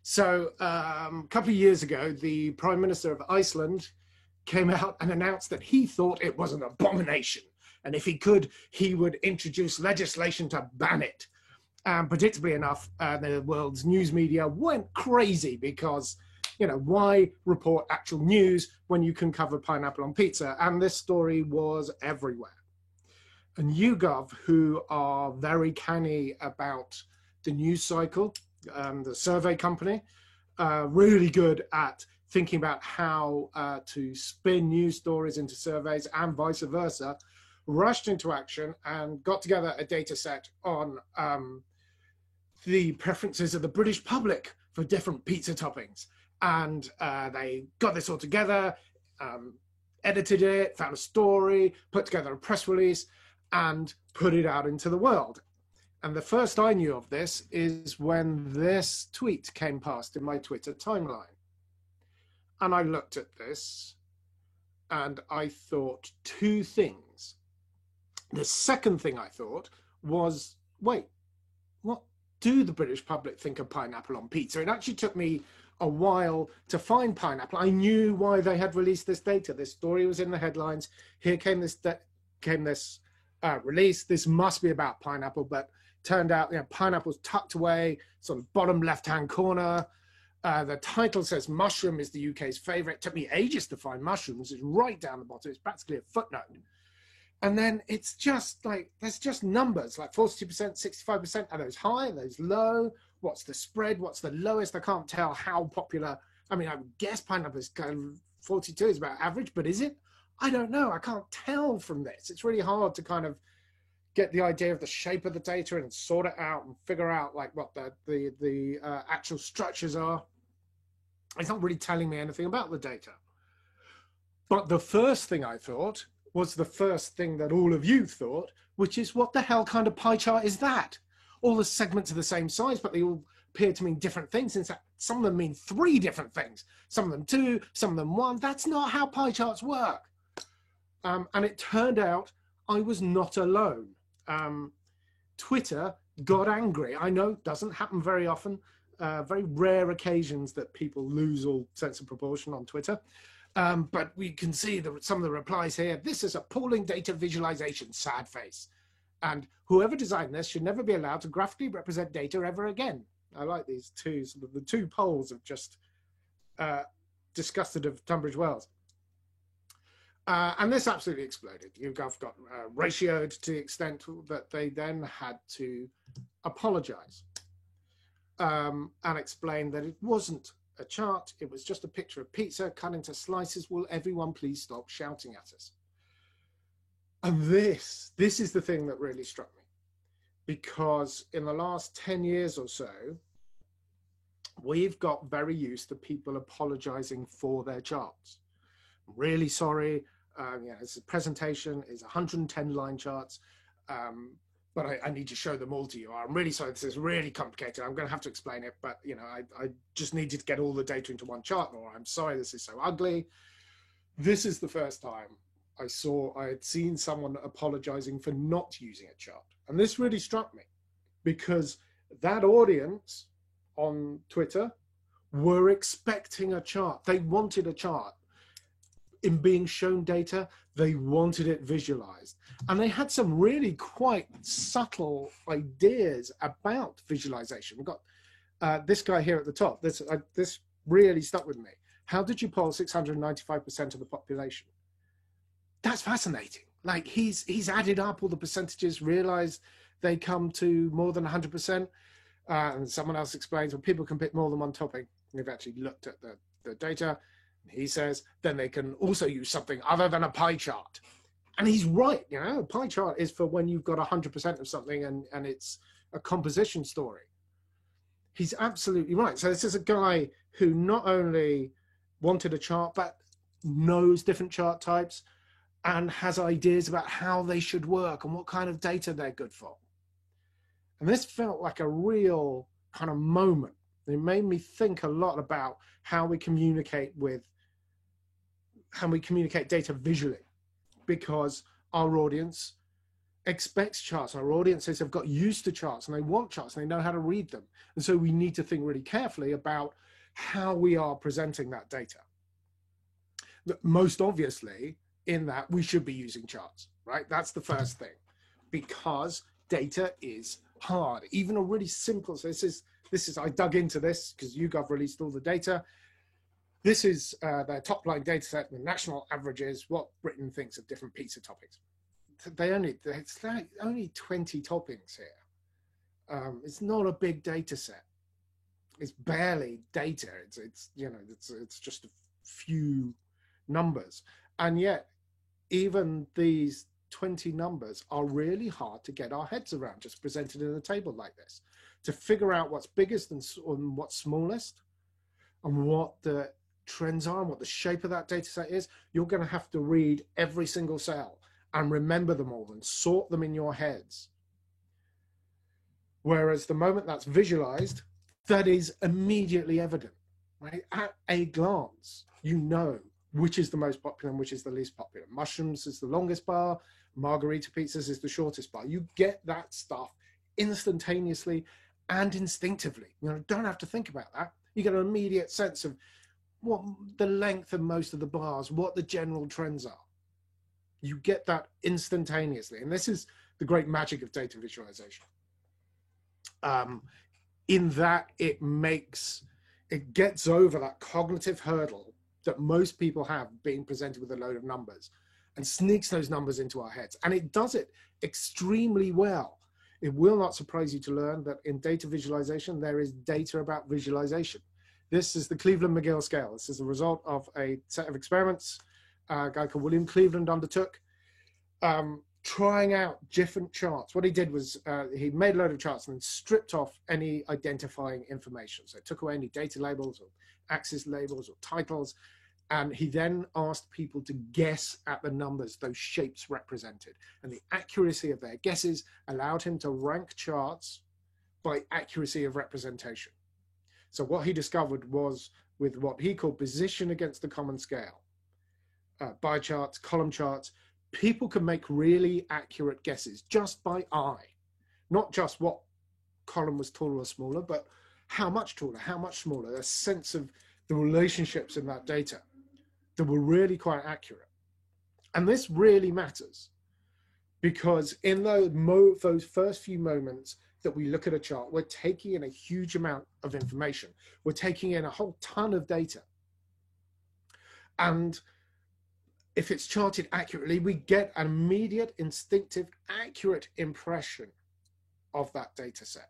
So a couple of years ago, the Prime Minister of Iceland came out and announced that he thought it was an abomination. And if he could, he would introduce legislation to ban it. And predictably enough, the world's news media went crazy because, you know, why report actual news when you can cover pineapple on pizza? And this story was everywhere. And YouGov, who are very canny about the news cycle, the survey company, really good at thinking about how to spin news stories into surveys and vice versa, rushed into action and got together a data set on the preferences of the British public for different pizza toppings. And they got this all together, edited it, found a story, put together a press release, and put it out into the world. And the first I knew of this is when this tweet came past in my Twitter timeline. And I looked at this and I thought two things. The second thing I thought was, wait, what do the British public think of pineapple on pizza? It actually took me a while to find pineapple. I knew why they had released this data. This story was in the headlines. Here came this release. This must be about pineapple, but turned out, you know, pineapple's tucked away, sort of bottom left-hand corner. The title says mushroom is the UK's favorite. It took me ages to find mushrooms. It's right down the bottom. It's practically a footnote. And then it's just like, there's just numbers, like 42%, 65%. Are those high? Are those low? What's the spread? What's the lowest? I can't tell how popular. I mean, I would guess pineapple is kind of 42 is about average, but is it? I don't know. I can't tell from this. It's really hard to kind of get the idea of the shape of the data and sort it out and figure out like what the actual structures are. It's not really telling me anything about the data. But the first thing I thought was the first thing that all of you thought, which is, what the hell kind of pie chart is that? All the segments are the same size, but they all appear to mean different things. In fact, some of them mean 3 different things. Some of them 2, some of them 1. That's not how pie charts work. And it turned out I was not alone. Twitter got angry. I know it doesn't happen very often. Very rare occasions that people lose all sense of proportion on Twitter. But we can see some of the replies here. This is appalling data visualization, sad face. And whoever designed this should never be allowed to graphically represent data ever again. I like these two, sort of the 2 poles of just disgusted of Tunbridge Wells. And this absolutely exploded. YouGov got ratioed to the extent that they then had to apologize and explain that it wasn't a chart, it was just a picture of pizza cut into slices. Will everyone please stop shouting at us? And this is the thing that really struck me, because in the last 10 years or so, we've got very used to people apologizing for their charts. I'm really sorry. Yeah, it's a presentation, it's 110 line charts, but I need to show them all to you. I'm really sorry, this is really complicated. I'm going to have to explain it, but you know, I just needed to get all the data into one chart, or I'm sorry, this is so ugly. This is the first time I had seen someone apologizing for not using a chart. And this really struck me, because that audience on Twitter were expecting a chart. They wanted a chart. In being shown data, they wanted it visualized. And they had some really quite subtle ideas about visualization. We've got this guy here at the top. This really stuck with me. How did you poll 695% of the population? That's fascinating. Like he's added up all the percentages, realized they come to more than 100%. And someone else explains, well, people can pick more than one topic. They've actually looked at the data. He says, then they can also use something other than a pie chart. And he's right, you know, a pie chart is for when you've got 100% of something and it's a composition story. He's absolutely right. So this is a guy who not only wanted a chart, but knows different chart types and has ideas about how they should work and what kind of data they're good for. And this felt like a real kind of moment. It made me think a lot about how we communicate data visually, because our audience expects charts. Our audiences have got used to charts and they want charts and they know how to read them. And so we need to think really carefully about how we are presenting that data. Most obviously, in that we should be using charts, right? That's the first thing, because data is hard. Even a really simple, so this is I dug into this because YouGov released all the data. This is their top line data set, the national averages, what Britain thinks of different pizza toppings. It's like only 20 toppings here. It's not a big data set. It's barely data. It's you know, it's just a few numbers. And yet, even these 20 numbers are really hard to get our heads around, just presented in a table like this. To figure out what's biggest and what's smallest, and what the trends are, and what the shape of that data set is, you're going to have to read every single cell and remember them all and sort them in your heads. Whereas the moment that's visualized, that is immediately evident, right? At a glance, you know which is the most popular and which is the least popular. Mushrooms is the longest bar, margarita pizzas is the shortest bar. You get that stuff instantaneously and instinctively. You know, don't have to think about that. You get an immediate sense of what the length of most of the bars, what the general trends are. You get that instantaneously. And this is the great magic of data visualization. In that it gets over that cognitive hurdle that most people have being presented with a load of numbers, and sneaks those numbers into our heads. And it does it extremely well. It will not surprise you to learn that in data visualization, there is data about visualization. This is the Cleveland-McGill scale. This is the result of a set of experiments a guy called William Cleveland undertook, trying out different charts. What he did was he made a load of charts and then stripped off any identifying information. So took away any data labels or axis labels or titles. And he then asked people to guess at the numbers those shapes represented. And the accuracy of their guesses allowed him to rank charts by accuracy of representation. So what he discovered was, with what he called position against the common scale, bar charts, column charts, people can make really accurate guesses just by eye. Not just what column was taller or smaller, but how much taller, how much smaller, a sense of the relationships in that data that were really quite accurate. And this really matters, because in those first few moments that we look at a chart, we're taking in a huge amount of information. We're taking in a whole ton of data. And if it's charted accurately, we get an immediate, instinctive, accurate impression of that data set.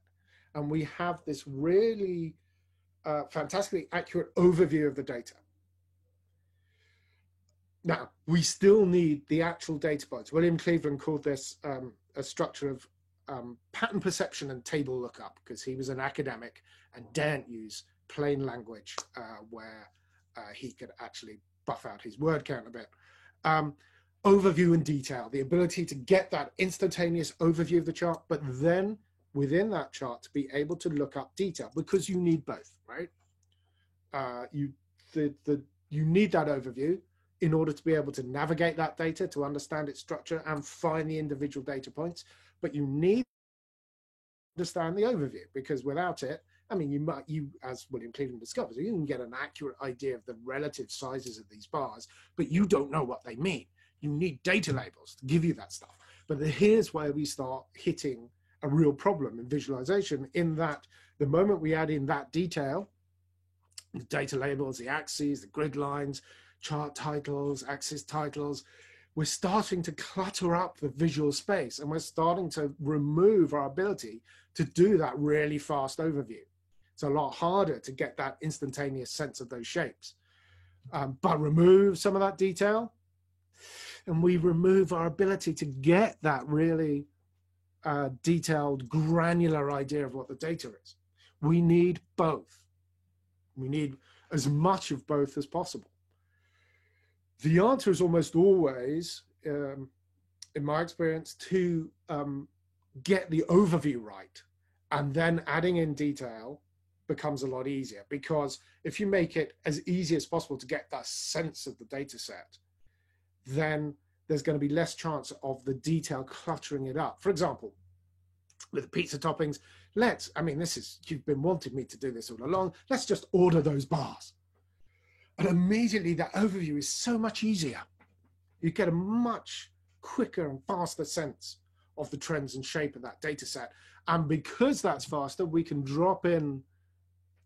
And we have this really fantastically accurate overview of the data. Now, we still need the actual data points. William Cleveland called this a structure of pattern perception and table lookup, because he was an academic and daren't use plain language where he could actually buff out his word count a bit. Overview and detail, the ability to get that instantaneous overview of the chart, but then within that chart to be able to look up detail, because you need both, right? You need that overview in order to be able to navigate that data, to understand its structure and find the individual data points. But you need to understand the overview, because without it, I mean, you, as William Cleveland discovers, you can get an accurate idea of the relative sizes of these bars, but you don't know what they mean. You need data labels to give you that stuff. But here's where we start hitting a real problem in visualization, in that the moment we add in that detail, the data labels, the axes, the grid lines, chart titles, axis titles, we're starting to clutter up the visual space, and we're starting to remove our ability to do that really fast overview. It's a lot harder to get that instantaneous sense of those shapes. But remove some of that detail, and we remove our ability to get that really detailed, granular idea of what the data is. We need both. We need as much of both as possible. The answer is almost always, in my experience, to get the overview right, and then adding in detail becomes a lot easier, because if you make it as easy as possible to get that sense of the data set, then there's going to be less chance of the detail cluttering it up. For example, with the pizza toppings, you've been wanting me to do this all along, let's just order those bars. And immediately that overview is so much easier. You get a much quicker and faster sense of the trends and shape of that data set. And because that's faster, we can drop in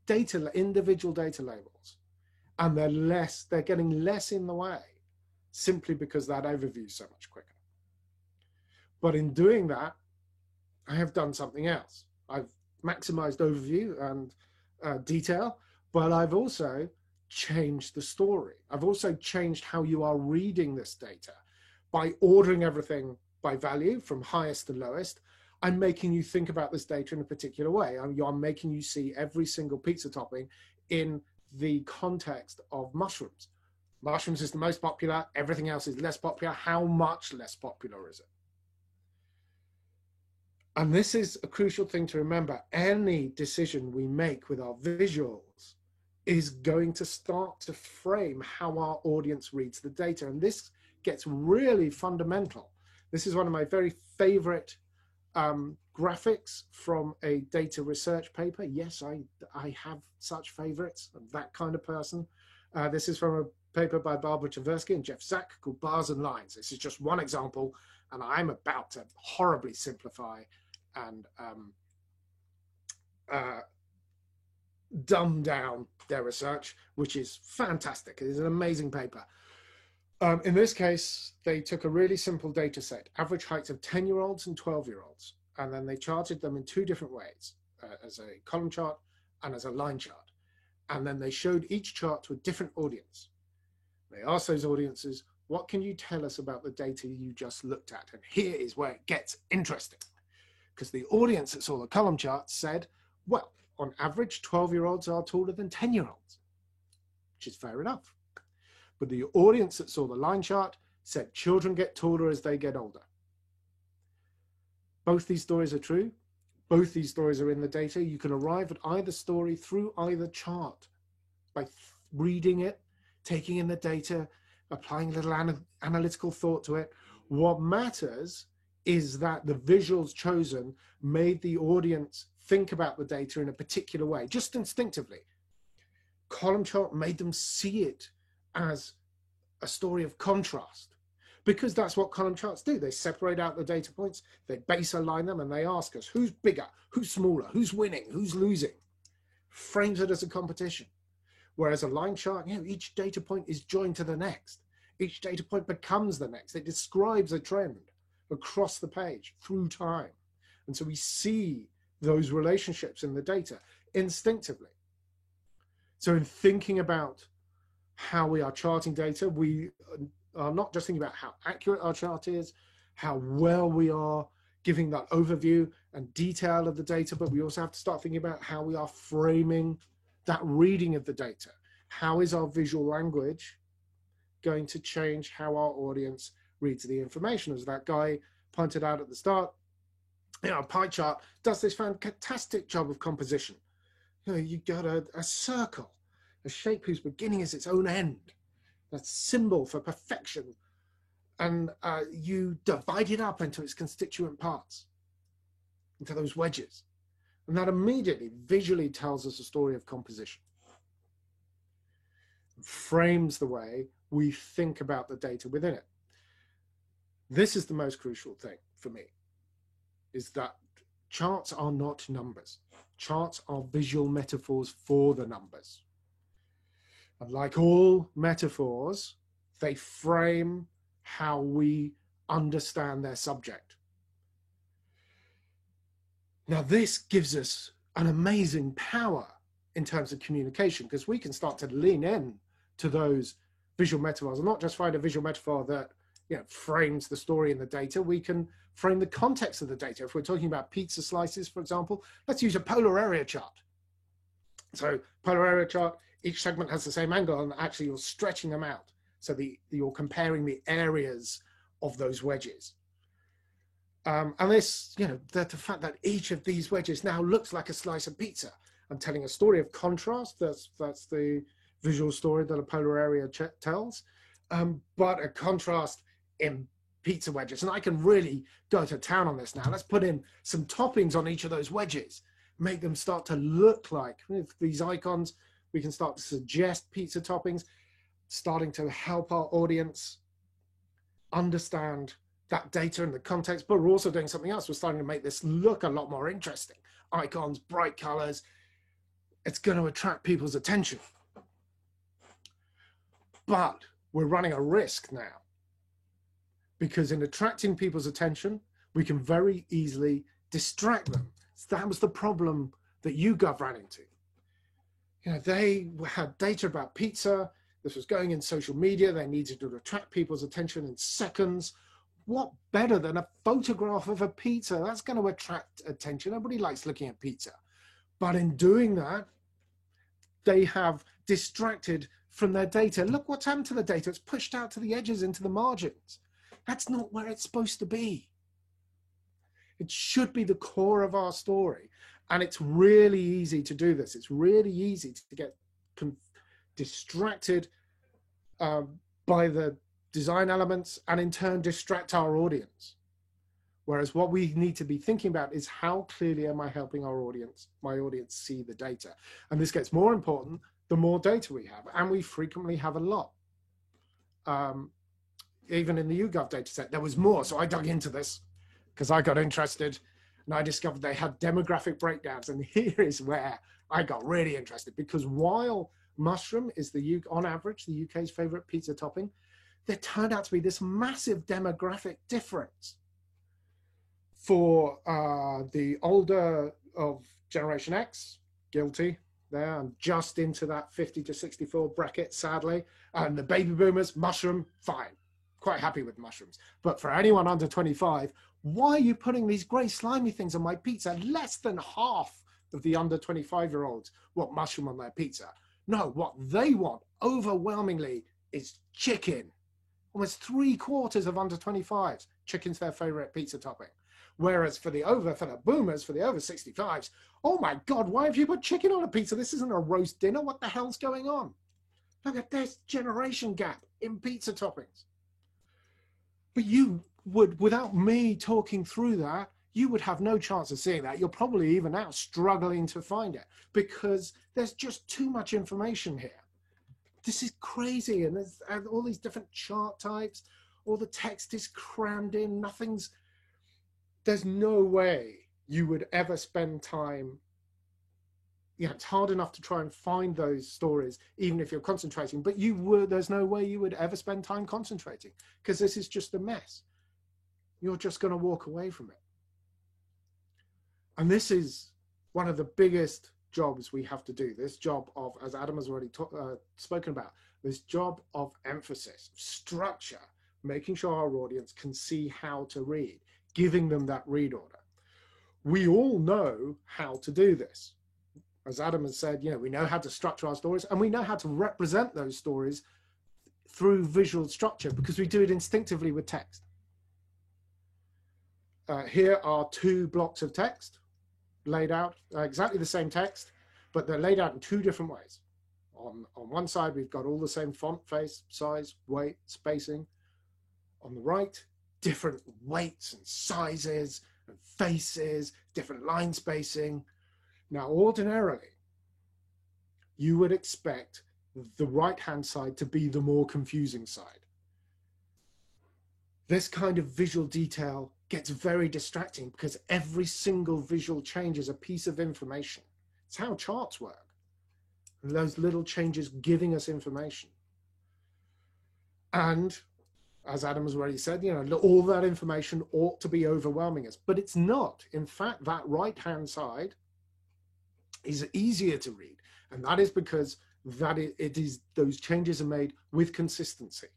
individual data labels, and they're getting less in the way simply because that overview is so much quicker. But in doing that, I have done something else. I've maximized overview and detail, but I've also changed the story. I've also changed how you are reading this data. By ordering everything by value from highest to lowest, I'm making you think about this data in a particular way. I'm making you see every single pizza topping in the context of mushrooms. Mushrooms is the most popular, everything else is less popular. How much less popular is it? And this is a crucial thing to remember. Any decision we make with our visuals is going to start to frame how our audience reads the data. And this gets really fundamental. This is one of my very favorite graphics from a data research paper. Yes, I have such favorites. I'm that kind of person. This is from a paper by Barbara Tversky and Jeff Zack called Bars and Lines. This is just one example, and I'm about to horribly simplify and dumb down their research, which is fantastic. It is an amazing paper. In this case, they took a really simple data set, average heights of 10-year-olds and 12-year-olds, and then they charted them in two different ways, as a column chart and as a line chart. And then they showed each chart to a different audience. They asked those audiences, what can you tell us about the data you just looked at? And here is where it gets interesting, because the audience that saw the column chart said, well, on average, 12-year-olds are taller than 10-year-olds, which is fair enough. But the audience that saw the line chart said children get taller as they get older. Both these stories are true. Both these stories are in the data. You can arrive at either story through either chart by reading it, taking in the data, applying a little analytical thought to it. What matters is that the visuals chosen made the audience think about the data in a particular way, just instinctively. Column chart made them see it as a story of contrast, because that's what column charts do. They separate out the data points, they base align them, and they ask us who's bigger, who's smaller, who's winning, who's losing. Frames it as a competition. Whereas a line chart, each data point is joined to the next. Each data point becomes the next. It describes a trend across the page through time. And so we see those relationships in the data instinctively. So in thinking about how we are charting data, we are not just thinking about how accurate our chart is, how well we are giving that overview and detail of the data, but we also have to start thinking about how we are framing that reading of the data. How is our visual language going to change how our audience reads the information? As that guy pointed out at the start, a pie chart does this fantastic job of composition. You got a circle, a shape whose beginning is its own end, that symbol for perfection, and you divide it up into its constituent parts, into those wedges. And that immediately visually tells us a story of composition, frames the way we think about the data within it. This is the most crucial thing for me, is that charts are not numbers. Charts are visual metaphors for the numbers. And like all metaphors, they frame how we understand their subject. Now, this gives us an amazing power in terms of communication, because we can start to lean in to those visual metaphors and not just find a visual metaphor that frames the story in the data. We can frame the context of the data. If we're talking about pizza slices, for example, let's use a polar area chart. So polar area chart, each segment has the same angle, and actually you're stretching them out. So you're comparing the areas of those wedges. And this, the fact that each of these wedges now looks like a slice of pizza. I'm telling a story of contrast. That's the visual story that a polar area tells. But a contrast pizza wedges, and I can really go to town on this now. Let's put in some toppings on each of those wedges, make them start to look like, with these icons, we can start to suggest pizza toppings, starting to help our audience understand that data and the context, but we're also doing something else. We're starting to make this look a lot more interesting. Icons, bright colors. It's going to attract people's attention. But we're running a risk now, because in attracting people's attention, we can very easily distract them. So that was the problem that YouGov ran into. You know, they had data about pizza. This was going in social media. They needed to attract people's attention in seconds. What better than a photograph of a pizza? That's going to attract attention. Nobody likes looking at pizza. But in doing that, they have distracted from their data. Look what's happened to the data. It's pushed out to the edges, into the margins. That's not where it's supposed to be. It should be the core of our story. And it's really easy to do this. It's really easy to get distracted by the design elements, and in turn distract our audience. Whereas what we need to be thinking about is, how clearly am I helping my audience see the data? And this gets more important the more data we have, and we frequently have a lot. Even in the YouGov data set, there was more. So I dug into this because I got interested, and I discovered they had demographic breakdowns. And here is where I got really interested, because while mushroom is on average the UK's favorite pizza topping, there turned out to be this massive demographic difference for the older of Generation X, guilty there, I'm just into that 50 to 64 bracket, sadly, and the baby boomers, mushroom, fine, quite happy with mushrooms. But for anyone under 25, why are you putting these grey slimy things on my pizza? Less than half of the under 25-year-olds want mushroom on their pizza. No, what they want overwhelmingly is chicken. Almost 3/4 of under 25s, chicken's their favorite pizza topping. Whereas for the boomers, for the over 65s, oh my God, why have you put chicken on a pizza? This isn't a roast dinner. What the hell's going on? Look at this generation gap in pizza toppings. But you would, without me talking through that, you would have no chance of seeing that. You're probably even now struggling to find it, because there's just too much information here. This is crazy. And there's all these different chart types. All the text is crammed in. There's no way you would ever spend time. Yeah, it's hard enough to try and find those stories, even if you're concentrating, but there's no way you would ever spend time concentrating, because this is just a mess. You're just going to walk away from it. And this is one of the biggest jobs we have to do, this job of, as Adam has already spoken about, this job of emphasis, structure, making sure our audience can see how to read, giving them that read order. We all know how to do this. As Adam has said, we know how to structure our stories, and we know how to represent those stories through visual structure, because we do it instinctively with text. Here are 2 blocks of text laid out, exactly the same text, but they're laid out in 2 different ways. On one side, we've got all the same font, face, size, weight, spacing. On the right, different weights and sizes and faces, different line spacing. Now, ordinarily, you would expect the right-hand side to be the more confusing side. This kind of visual detail gets very distracting, because every single visual change is a piece of information. It's how charts work. And those little changes giving us information. And as Adam has already said, all that information ought to be overwhelming us, but it's not. In fact, that right-hand side is easier to read. And that is because those changes are made with consistency.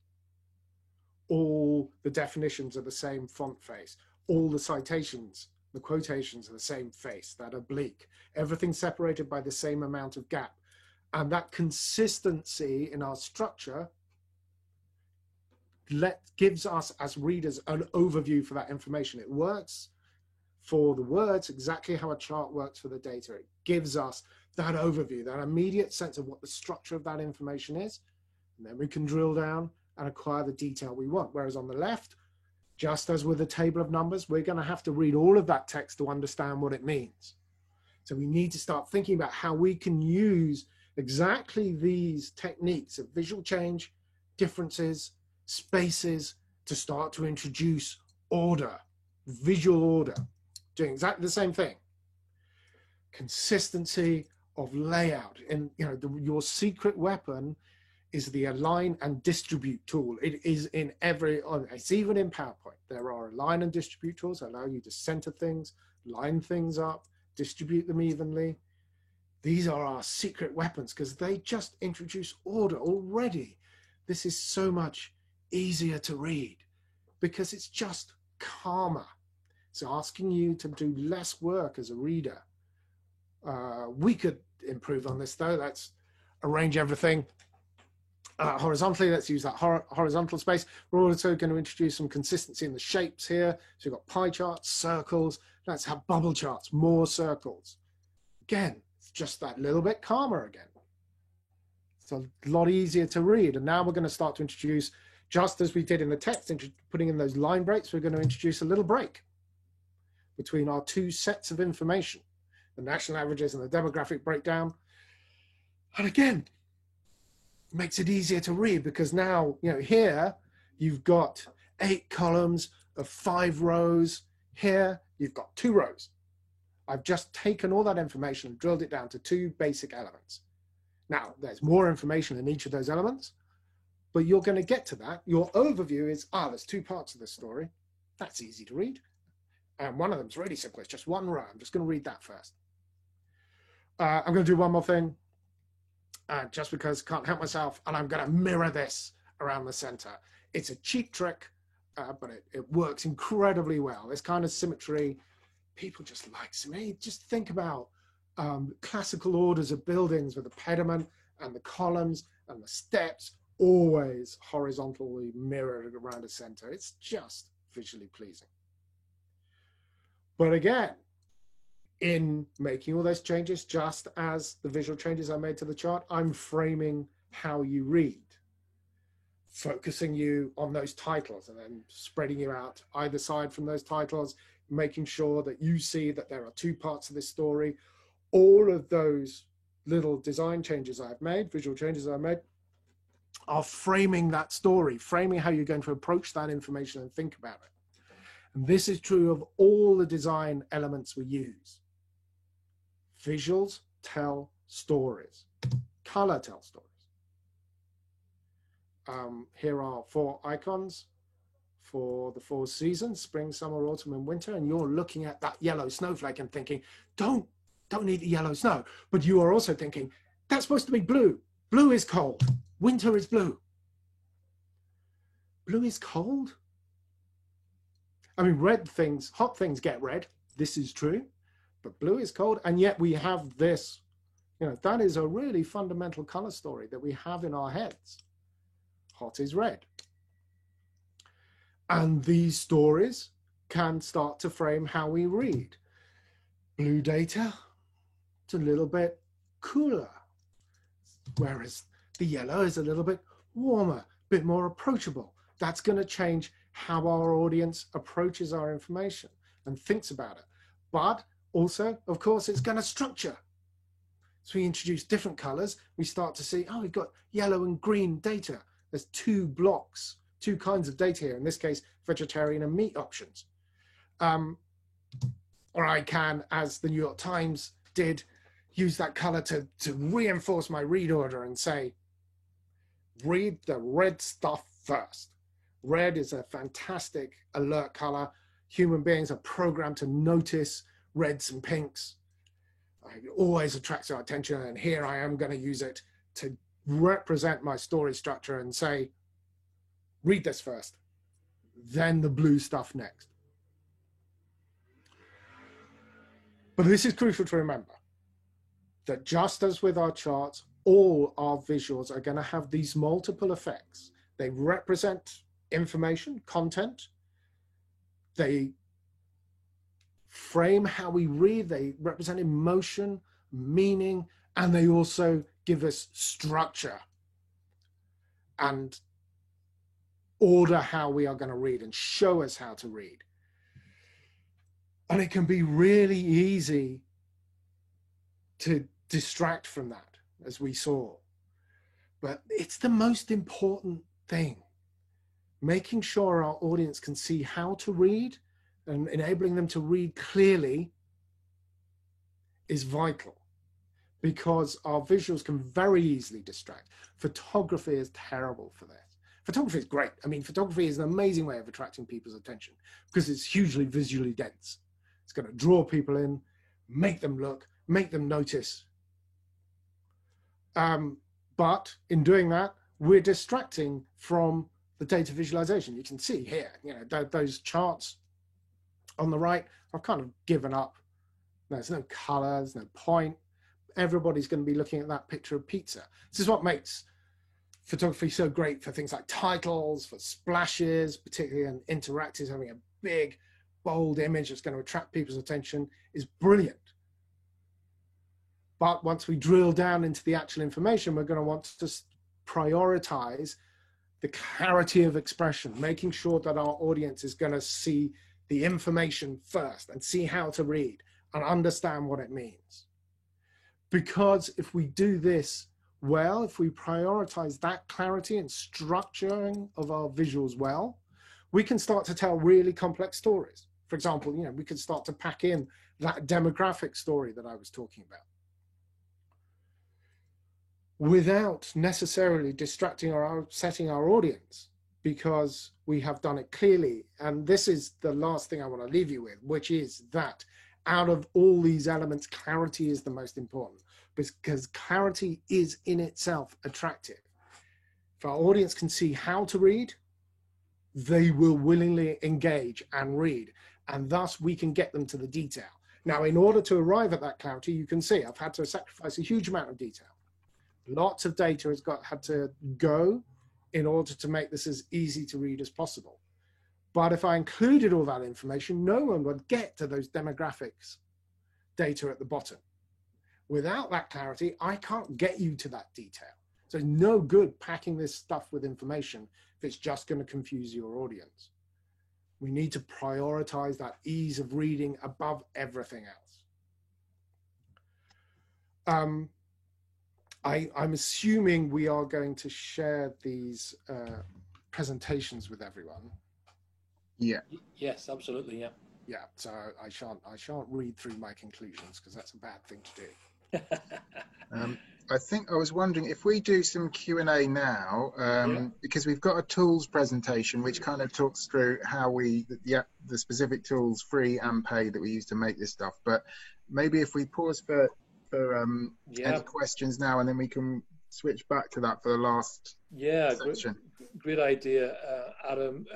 All the definitions are the same font face. All the citations, the quotations are the same face, that oblique. Everything's separated by the same amount of gap. And that consistency in our structure gives us as readers an overview for that information. It works for the words exactly how a chart works for the data. It gives us that overview, that immediate sense of what the structure of that information is. And then we can drill down and acquire the detail we want. Whereas on the left, Just as with a table of numbers, we're going to have to read all of that text to understand what it means. So we need to start thinking about how we can use exactly these techniques of visual change, differences, spaces, to start to introduce order, visual order, doing exactly the same thing. Consistency of layout. And your secret weapon is the align and distribute tool. It is in it's even in PowerPoint. There are align and distribute tools that allow you to center things, line things up, distribute them evenly. These are our secret weapons because they just introduce order already. This is so much easier to read because it's just calmer. It's asking you to do less work as a reader. We could improve on this though. Let's arrange everything horizontally. Let's use that horizontal space. We're also going to introduce some consistency in the shapes here. So we've got pie charts, circles. Let's have bubble charts, more circles. Again, it's just that little bit calmer again. It's a lot easier to read. And now we're going to start to introduce, just as we did in the text, putting in those line breaks, we're going to introduce a little break between our two sets of information, the national averages and the demographic breakdown. And again, it makes it easier to read because now, here you've got 8 columns of 5 rows. Here you've got 2 rows. I've just taken all that information and drilled it down to 2 basic elements. Now, there's more information in each of those elements, but you're going to get to that. Your overview is, there's 2 parts of this story. That's easy to read. And one of them's really simple. It's just 1 row. I'm just going to read that first. I'm going to do one more thing, just because I can't help myself, and I'm going to mirror this around the center. It's a cheap trick, but it works incredibly well. This kind of symmetry, people just like symmetry. Just think about classical orders of buildings with the pediment and the columns and the steps always horizontally mirrored around a center. It's just visually pleasing. But again, in making all those changes, just as the visual changes I made to the chart, I'm framing how you read, focusing you on those titles and then spreading you out either side from those titles, making sure that you see that there are 2 parts of this story. All of those little design changes I've made, visual changes I've made, are framing that story, framing how you're going to approach that information and think about it. And this is true of all the design elements we use. Visuals tell stories. Color tells stories. Here are 4 icons for the 4 seasons, spring, summer, autumn, and winter. And you're looking at that yellow snowflake and thinking, don't need the yellow snow. But you are also thinking, that's supposed to be blue. Blue is cold. Winter is blue. Blue is cold? I mean, hot things get red. This is true. But blue is cold. And yet we have this, that is a really fundamental color story that we have in our heads. Hot is red. And these stories can start to frame how we read. Blue data, it's a little bit cooler, whereas the yellow is a little bit warmer, a bit more approachable. That's going to change how our audience approaches our information and thinks about it. But also, of course, it's going to structure. So we introduce different colors. We start to see, we've got yellow and green data. There's 2 blocks, 2 kinds of data here. In this case, vegetarian and meat options. Or I can, as the New York Times did, use that color to reinforce my read order and say, read the red stuff first. Red is a fantastic alert color. Human beings are programmed to notice reds and pinks. It always attracts our attention, and here I am going to use it to represent my story structure and say, read this first, then the blue stuff next. But this is crucial to remember, that just as with our charts, all our visuals are going to have these multiple effects. They represent information, content. They frame how we read. They represent emotion, meaning, and they also give us structure. And order how we are going to read and show us how to read. And it can be really easy to distract from that, as we saw. But it's the most important thing. Making sure our audience can see how to read and enabling them to read clearly is vital, because our visuals can very easily distract. Photography is terrible for this. Photography is great. I mean, photography is an amazing way of attracting people's attention because it's hugely visually dense. It's going to draw people in, make them look, make them notice. But in doing that, we're distracting from the data visualization. You can see here, you know, those charts on the right, I've kind of given up. There's no color, there's no point. Everybody's going to be looking at that picture of pizza. This is what makes photography so great for things like titles, for splashes, particularly in interactives. Having a big, bold image that's going to attract people's attention is brilliant. But once we drill down into the actual information, we're going to want to prioritize the clarity of expression, making sure that our audience is going to see the information first and see how to read and understand what it means. Because if we do this well, if we prioritize that clarity and structuring of our visuals well, we can start to tell really complex stories. For example, you know, we could start to pack in that demographic story that I was talking about without necessarily distracting or upsetting our audience, because we have done it clearly. And this is the last thing I want to leave you with, which is that out of all these elements, clarity is the most important, because clarity is in itself attractive. If our audience can see how to read, they will willingly engage and read, and thus we can get them to the detail. Now, in order to arrive at that clarity, you can see I've had to sacrifice a huge amount of detail. Lots of data has had to go in order to make this as easy to read as possible. But if I included all that information, no one would get to those demographics data at the bottom. Without that clarity, I can't get you to that detail. So it's no good packing this stuff with information if it's just going to confuse your audience. We need to prioritize that ease of reading above everything else. I'm assuming we are going to share these presentations with everyone. Yeah. Yes, absolutely. Yeah. Yeah. So I shan't read through my conclusions because that's a bad thing to do. I think I was wondering if we do some Q&A now, because we've got a tools presentation which kind of talks through how the specific tools, free and paid, that we use to make this stuff. But maybe if we pause for any questions now, and then we can switch back to that for the last section. Great idea, Adam.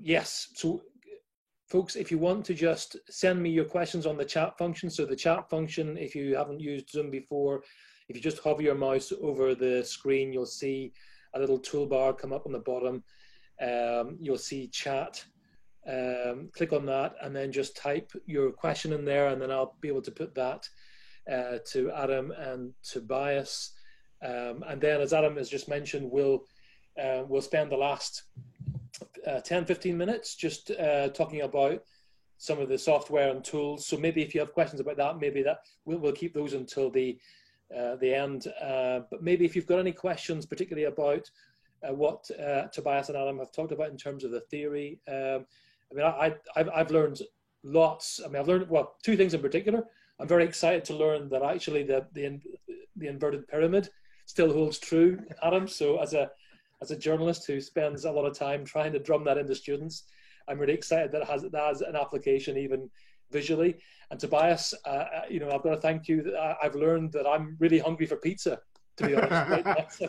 Yes, so folks, if you want to just send me your questions on the chat function. So the chat function, if you haven't used Zoom before, if you just hover your mouse over the screen, you'll see a little toolbar come up on the bottom. You'll see chat. Click on that and then just type your question in there, and then I'll be able to put that to Adam and Tobias. And then, as Adam has just mentioned, we'll spend the last 10-15 minutes just talking about some of the software and tools. So maybe if you have questions about that, maybe that we'll keep those until the end. But maybe if you've got any questions, particularly about what Tobias and Adam have talked about in terms of the theory. I mean, I've learned lots. I mean, I've learned, well, two things in particular. I'm very excited to learn that actually the inverted pyramid still holds true, Adam. So as a journalist who spends a lot of time trying to drum that into students, I'm really excited that it has an application even visually. And Tobias, you know, I've got to thank you. I've learned that I'm really hungry for pizza, to be honest.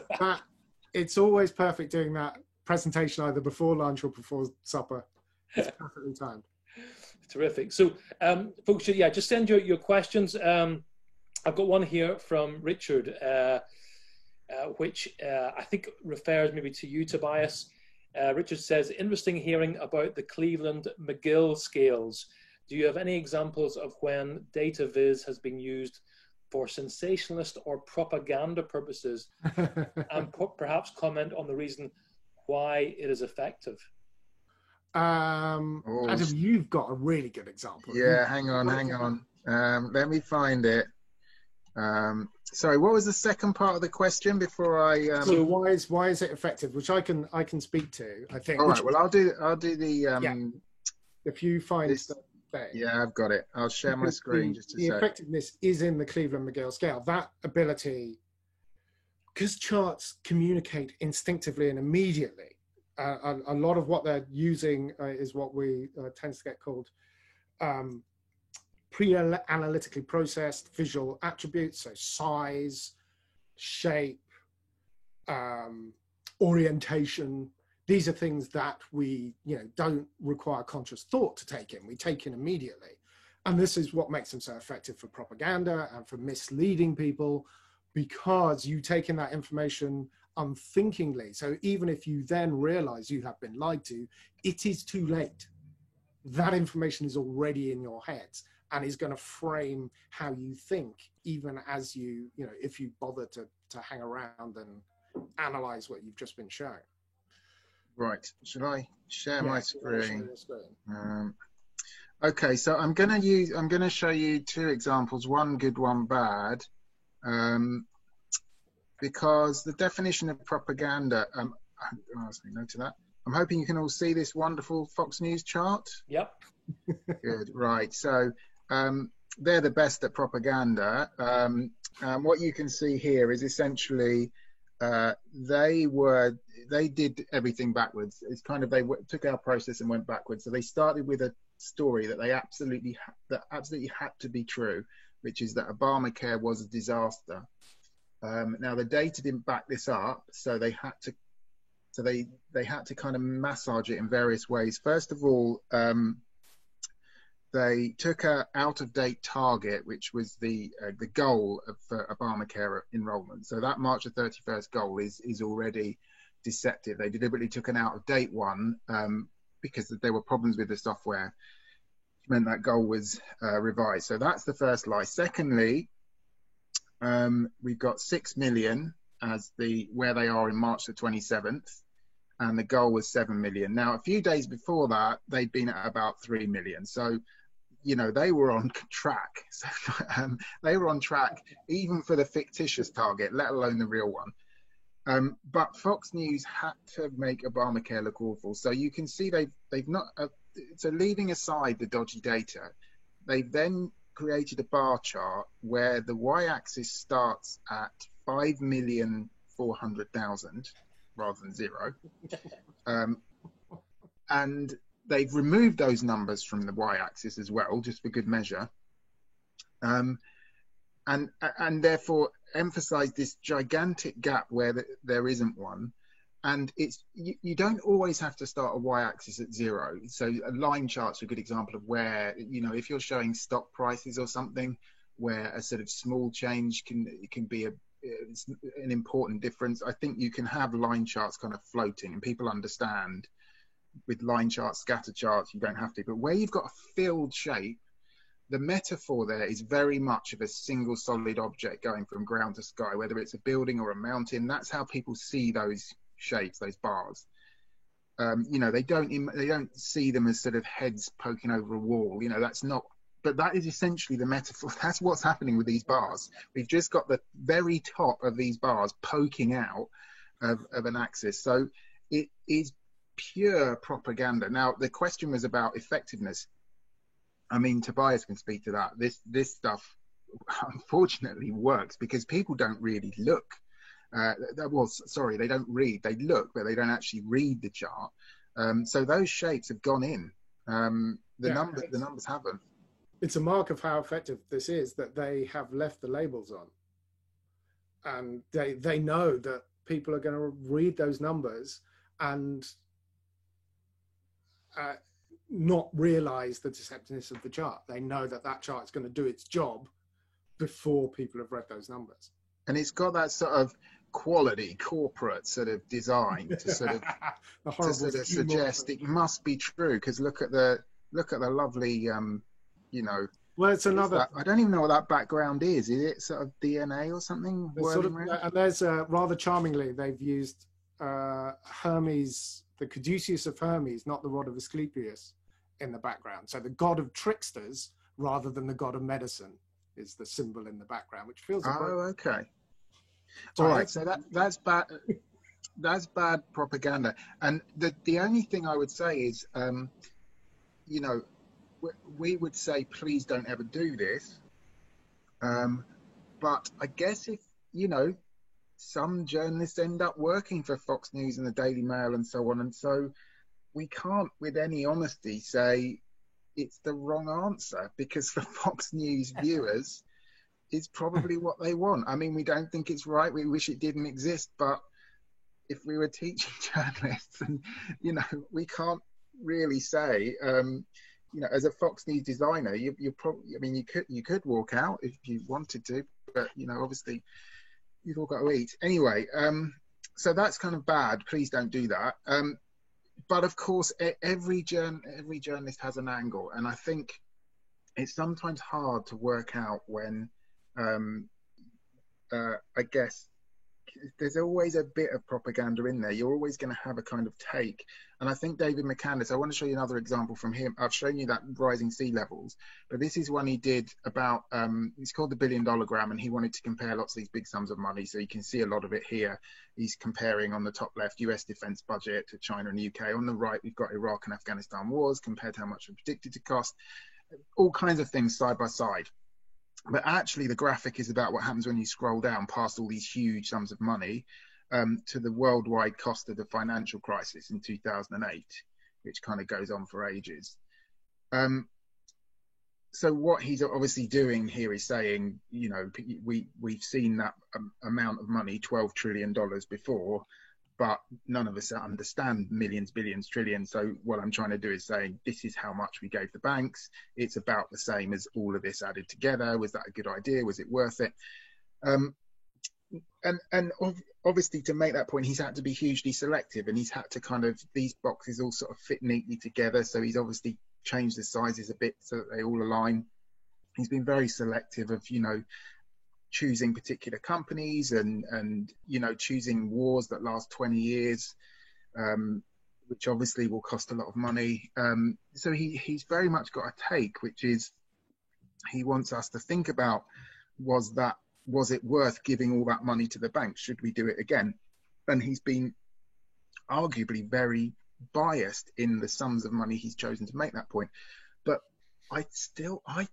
It's always perfect doing that presentation either before lunch or before supper. It's perfectly timed. Terrific. So, folks, just send your questions. I've got one here from Richard, which I think refers maybe to you, Tobias. Richard says, interesting hearing about the Cleveland-McGill scales. Do you have any examples of when data viz has been used for sensationalist or propaganda purposes? And perhaps comment on the reason why it is effective. Adam, you've got a really good example. Yeah, hang on. Let me find it. Sorry, what was the second part of the question before I? So why is it effective? Which I can speak to. I think. All right. Well, I'll do the. Yeah. If you find this, the thing. Yeah, I've got it. I'll share my screen just a The sec. effectiveness is in the Cleveland-McGill scale. That ability, because charts communicate instinctively and immediately. A lot of what they're using is what we tends to get called pre-analytically processed visual attributes, so size, shape, orientation. These are things that we don't require conscious thought to take in. We take in immediately. And this is what makes them so effective for propaganda and for misleading people, because you take in that information unthinkingly. So even if you then realize you have been lied to, it is too late. That information is already in your heads and is going to frame how you think, even as if you bother to hang around and analyze what you've just been shown. Right. Should I share my screen? Okay, so I'm going to show you two examples, one good, one bad. Because the definition of propaganda, I'll say no to that. I'm hoping you can all see this wonderful Fox News chart. Yep. Good, right. So they're the best at propaganda. What you can see here is essentially they did everything backwards. It's kind of, they took our process and went backwards. So they started with a story that absolutely had to be true, which is that Obamacare was a disaster. Now the data didn't back this up, so they had to kind of massage it in various ways. First of all, they took a out-of-date target, which was the goal of Obamacare enrollment. So that March the 31st goal is already deceptive. They deliberately took an out-of-date one because there were problems with the software, which meant that goal was revised. So that's the first lie. Secondly, we've got 6 million as where they are in March the 27th, and the goal was 7 million. Now, a few days before that, they'd been at about 3 million. So, they were on track. So, they were on track even for the fictitious target, let alone the real one. But Fox News had to make Obamacare look awful. So you can see they've not. So leaving aside the dodgy data, they've then created a bar chart where the y-axis starts at 5,400,000 rather than 0, and they've removed those numbers from the y-axis as well, just for good measure, and therefore emphasize this gigantic gap where there isn't one. And you don't always have to start a y-axis at 0. So a line chart's a good example of where, if you're showing stock prices or something, where a sort of small change can be an important difference. I think you can have line charts kind of floating, and people understand with line charts, scatter charts, you don't have to. But where you've got a filled shape, the metaphor there is very much of a single solid object going from ground to sky, whether it's a building or a mountain. That's how people see those shapes, those bars. They don't see them as sort of heads poking over a wall. That's not. But that is essentially the metaphor. That's what's happening with these bars. We've just got the very top of these bars poking out of an axis. So it is pure propaganda. Now the question was about effectiveness. I mean, Tobias can speak to that. This stuff unfortunately works because people don't really look. They don't read. They look, but they don't actually read the chart. So those shapes have gone in. The numbers haven't. It's a mark of how effective this is that they have left the labels on, and they know that people are going to read those numbers and not realize the deceptiveness of the chart. They know that chart is going to do its job before people have read those numbers. And it's got that sort of quality, corporate sort of design to sort of suggest it must be true. Because look at the lovely, Well, it's another. I don't even know what that background is. Is it sort of DNA or something? And there's rather charmingly, they've used Hermes, the caduceus of Hermes, not the rod of Asclepius, in the background. So the god of tricksters rather than the god of medicine is the symbol in the background, which feels okay. Sorry, All right, so that's bad. That's bad propaganda. And the only thing I would say is, you know, we would say, please don't ever do this. But I guess if, you know, some journalists end up working for Fox News and the Daily Mail and so on, and so we can't with any honesty say it's the wrong answer, because for Fox News viewers is probably what they want. I mean, we don't think it's right, we wish it didn't exist, but if we were teaching journalists, and you know, we can't really say, you know, as a Fox News designer, you're probably, I mean, you could walk out if you wanted to, but you know, obviously you've all got to eat anyway. So that's kind of bad. Please don't do that. But of course, every journalist has an angle, and I think it's sometimes hard to work out when, I guess, there's always a bit of propaganda in there. You're always going to have a kind of take. And I think David McCandless, I want to show you another example from him. I've shown you that rising sea levels, but this is one he did about, it's called the $1 billion gram, and he wanted to compare lots of these big sums of money. So you can see a lot of it here. He's comparing on the top left, US defense budget to China and UK. On the right, we've got Iraq and Afghanistan wars compared to how much we predicted to cost. All kinds of things side by side. But actually, the graphic is about what happens when you scroll down past all these huge sums of money to the worldwide cost of the financial crisis in 2008, which kind of goes on for ages. So what he's obviously doing here is saying, you know, we've seen that amount of money, $12 trillion before, but none of us understand millions, billions, trillions. So what I'm trying to do is saying, this is how much we gave the banks. It's about the same as all of this added together. Was that a good idea? Was it worth it? And obviously, to make that point, he's had to be hugely selective, and he's had to kind of, these boxes all sort of fit neatly together. So he's obviously changed the sizes a bit so that they all align. He's been very selective of, you know, choosing particular companies and you know, choosing wars that last 20 years, which obviously will cost a lot of money. So he's very much got a take, which is he wants us to think about, was it worth giving all that money to the bank? Should we do it again? And he's been arguably very biased in the sums of money he's chosen to make that point. But I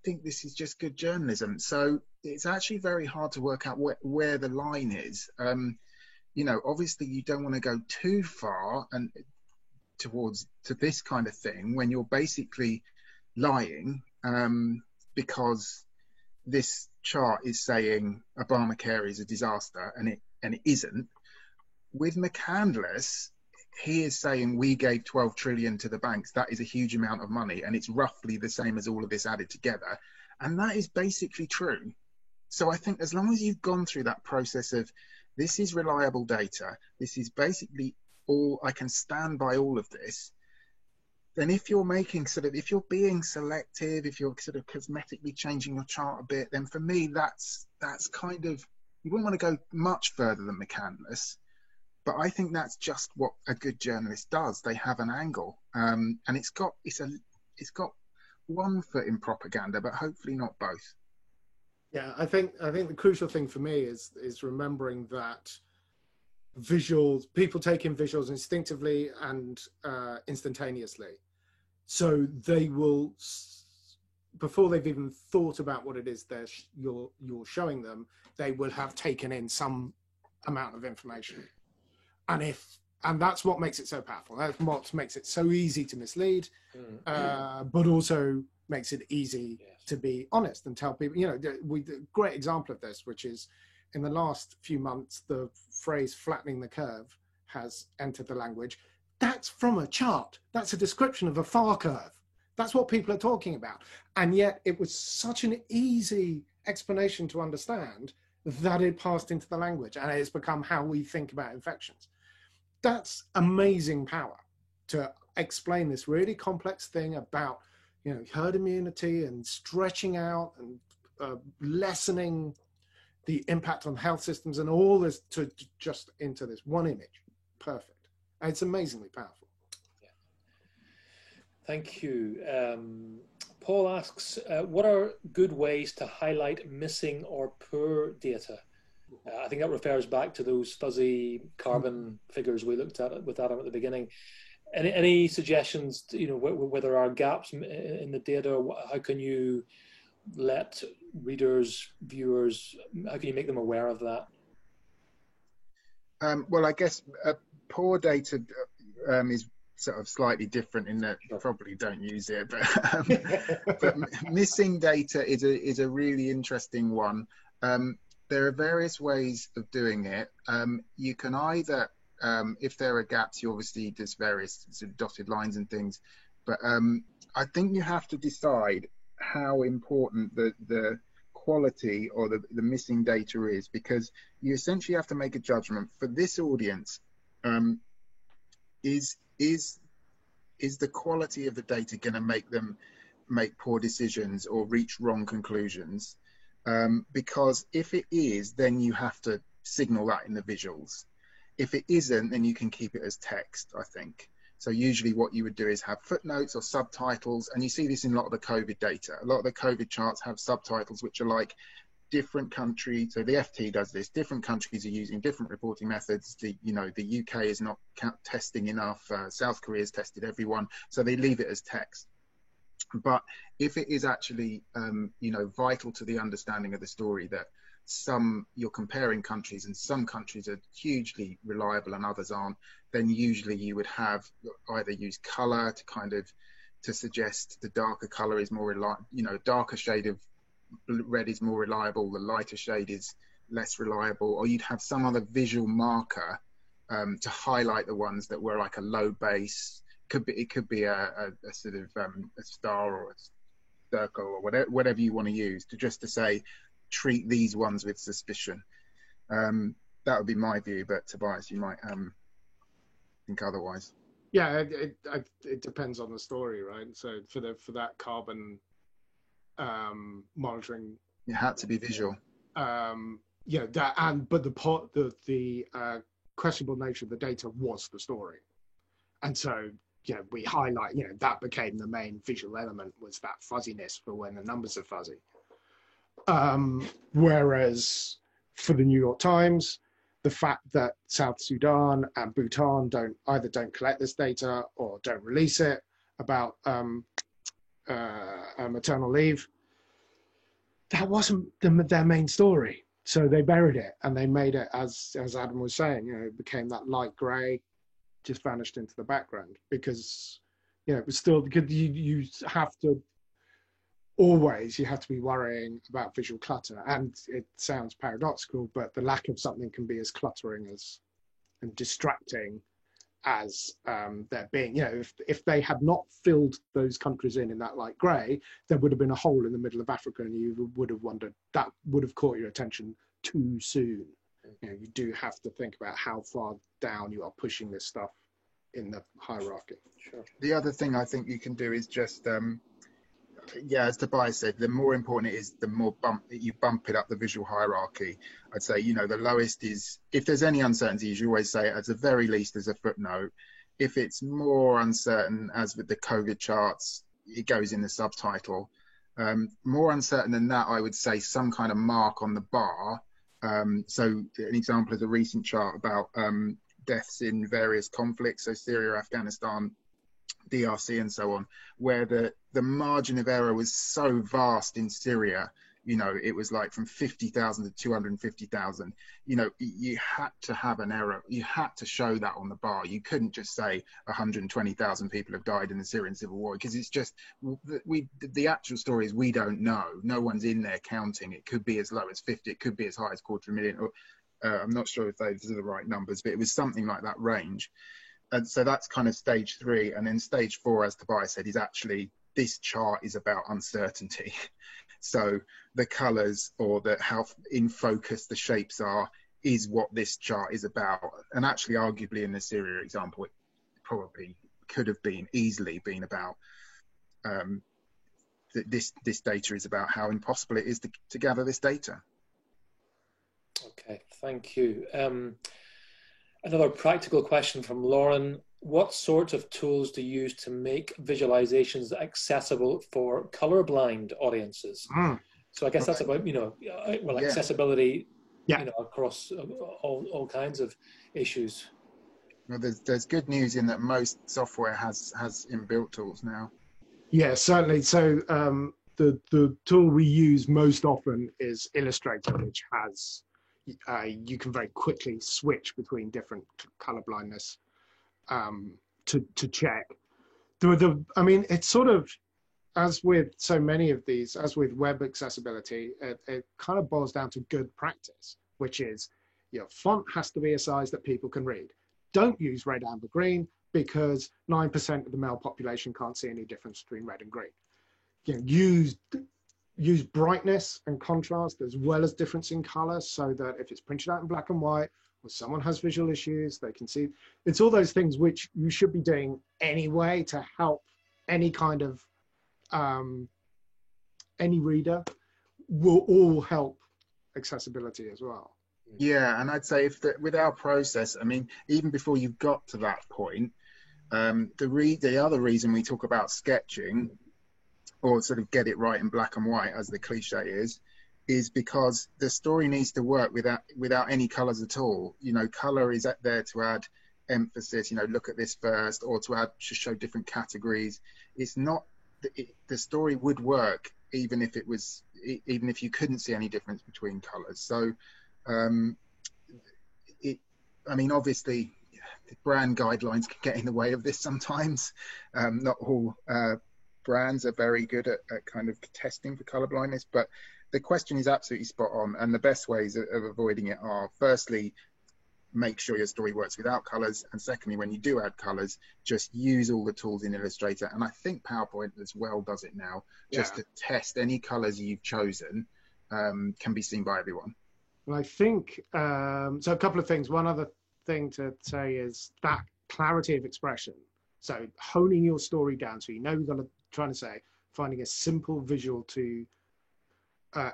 think this is just good journalism. So it's actually very hard to work out where the line is. You know, obviously you don't want to go too far and to this kind of thing when you're basically lying, because this chart is saying Obamacare is a disaster, and it isn't. With McCandless, he is saying we gave 12 trillion to the banks. That is a huge amount of money, and it's roughly the same as all of this added together. And that is basically true. So I think as long as you've gone through that process of, this is reliable data, this is basically all, I can stand by all of this, then if you're making if you're being selective, if you're sort of cosmetically changing your chart a bit, then for me, that's kind of, you wouldn't want to go much further than McCandless. But I think that's just what a good journalist does. They have an angle, and it's got one foot in propaganda, but hopefully not both. Yeah, I think the crucial thing for me is remembering that people take in visuals instinctively and instantaneously. So they will, before they've even thought about what it is you're showing them, they will have taken in some amount of information. And that's what makes it so powerful. That's what makes it so easy to mislead, but also makes it easy to be honest and tell people, you know, the great example of this, which is in the last few months, the phrase flattening the curve has entered the language. That's from a chart. That's a description of a far curve. That's what people are talking about. And yet it was such an easy explanation to understand that it passed into the language, and it's become how we think about infections. That's amazing power to explain this really complex thing about, you know, herd immunity and stretching out and lessening the impact on health systems and all this to just into this one image. perfect. And it's amazingly powerful. Yeah. Thank you. Paul asks, what are good ways to highlight missing or poor data? I think that refers back to those fuzzy carbon figures we looked at with Adam at the beginning. Any suggestions, where there are gaps in the data? How can you let readers, viewers, how can you make them aware of that? Well, I guess poor data is sort of slightly different in that you probably don't use it, but missing data is a really interesting one. There are various ways of doing it. You can either, if there are gaps, you obviously there's various sort of dotted lines and things, but I think you have to decide how important the quality or the missing data is, because you essentially have to make a judgment for this audience. Is the quality of the data going to make them make poor decisions or reach wrong conclusions? Because if it is, then you have to signal that in the visuals. If it isn't, then you can keep it as text, I think. So usually what you would do is have footnotes or subtitles, and you see this in a lot of the COVID data. A lot of the COVID charts have subtitles which are like different countries. So the FT does this. Different countries are using different reporting methods. The UK is not testing enough. South Korea has tested everyone, so they leave it as text. But if it is actually, vital to the understanding of the story that you're comparing countries and some countries are hugely reliable and others aren't, then usually you would have either use color to suggest the darker color is more reliable, darker shade of red is more reliable, the lighter shade is less reliable, or you'd have some other visual marker to highlight the ones that were like a low base. It could be a sort of a star or a circle or whatever you want to use to say treat these ones with suspicion. That would be my view, but Tobias, you might think otherwise. Yeah, it depends on the story, right? So for that carbon monitoring, it had to be visual. But the questionable nature of the data was the story, and so we highlight that became the main visual element, was that fuzziness for when the numbers are fuzzy. Whereas for the New York Times, the fact that South Sudan and Bhutan don't collect this data or don't release it about maternal leave, that wasn't their main story. So they buried it, and they made it, as Adam was saying, it became that light grey, just vanished into the background, because it was still good. You have to be worrying about visual clutter, and it sounds paradoxical, but the lack of something can be as cluttering and distracting as there being, if they had not filled those countries in that light grey, there would have been a hole in the middle of Africa, and you would have wondered, that would have caught your attention too soon. You do have to think about how far down you are pushing this stuff in the hierarchy. Sure. The other thing I think you can do is just, as Tobias said, the more important it is, the more you bump it up the visual hierarchy. I'd say, the lowest is, if there's any uncertainty, you always say at the very least as a footnote. If it's more uncertain, as with the COVID charts, it goes in the subtitle. More uncertain than that, I would say some kind of mark on the bar. So an example is a recent chart about deaths in various conflicts, so Syria, Afghanistan, DRC and so on, where the margin of error was so vast in Syria, it was like from 50,000 to 250,000. You had to have an error. You had to show that on the bar. You couldn't just say 120,000 people have died in the Syrian civil war, because it's just, the actual story is we don't know. No one's in there counting. It could be as low as 50. It could be as high as 250,000. I'm not sure if those are the right numbers, but it was something like that range. And so that's kind of stage 3. And then stage 4, as Tobias said, is actually, this chart is about uncertainty. So the colors or how in focus the shapes are is what this chart is about. And actually, arguably in the Syria example, it probably could have easily been about this data is about how impossible it is to gather this data. Okay, thank you. Another practical question from Lauren. What sorts of tools do you use to make visualizations accessible for colorblind audiences? So I guess that's about, well, accessibility, across all kinds of issues. Well, there's good news in that most software has inbuilt tools now. Yeah, certainly. So the tool we use most often is Illustrator, which has you can very quickly switch between different color blindness to check. I mean, it's sort of, as with so many of these, as with web accessibility, it kind of boils down to good practice, which is your font has to be a size that people can read. Don't use red, amber, green, because 9% of the male population can't see any difference between red and green. Use brightness and contrast as well as difference in color, so that if it's printed out in black and white, or someone has visual issues, they can see. It's all those things which you should be doing anyway to help any kind of, any reader, will all help accessibility as well. Yeah, and I'd say with our process, I mean, even before you've got to that point, the other reason we talk about sketching, or sort of get it right in black and white, as the cliche is because the story needs to work without any colors at all. Color is there to add emphasis, look at this first, or to show different categories. It's not, the story would work even if you couldn't see any difference between colors. So, I mean, obviously, the brand guidelines can get in the way of this sometimes. Not all brands are very good at kind of testing for color blindness, but the question is absolutely spot on. And the best ways of avoiding it are, firstly, make sure your story works without colors. And secondly, when you do add colors, just use all the tools in Illustrator. And I think PowerPoint as well does it now, just to test any colors you've chosen can be seen by everyone. And I think, so a couple of things. One other thing to say is that clarity of expression. So honing your story down so you know what you're trying to say, finding a simple visual to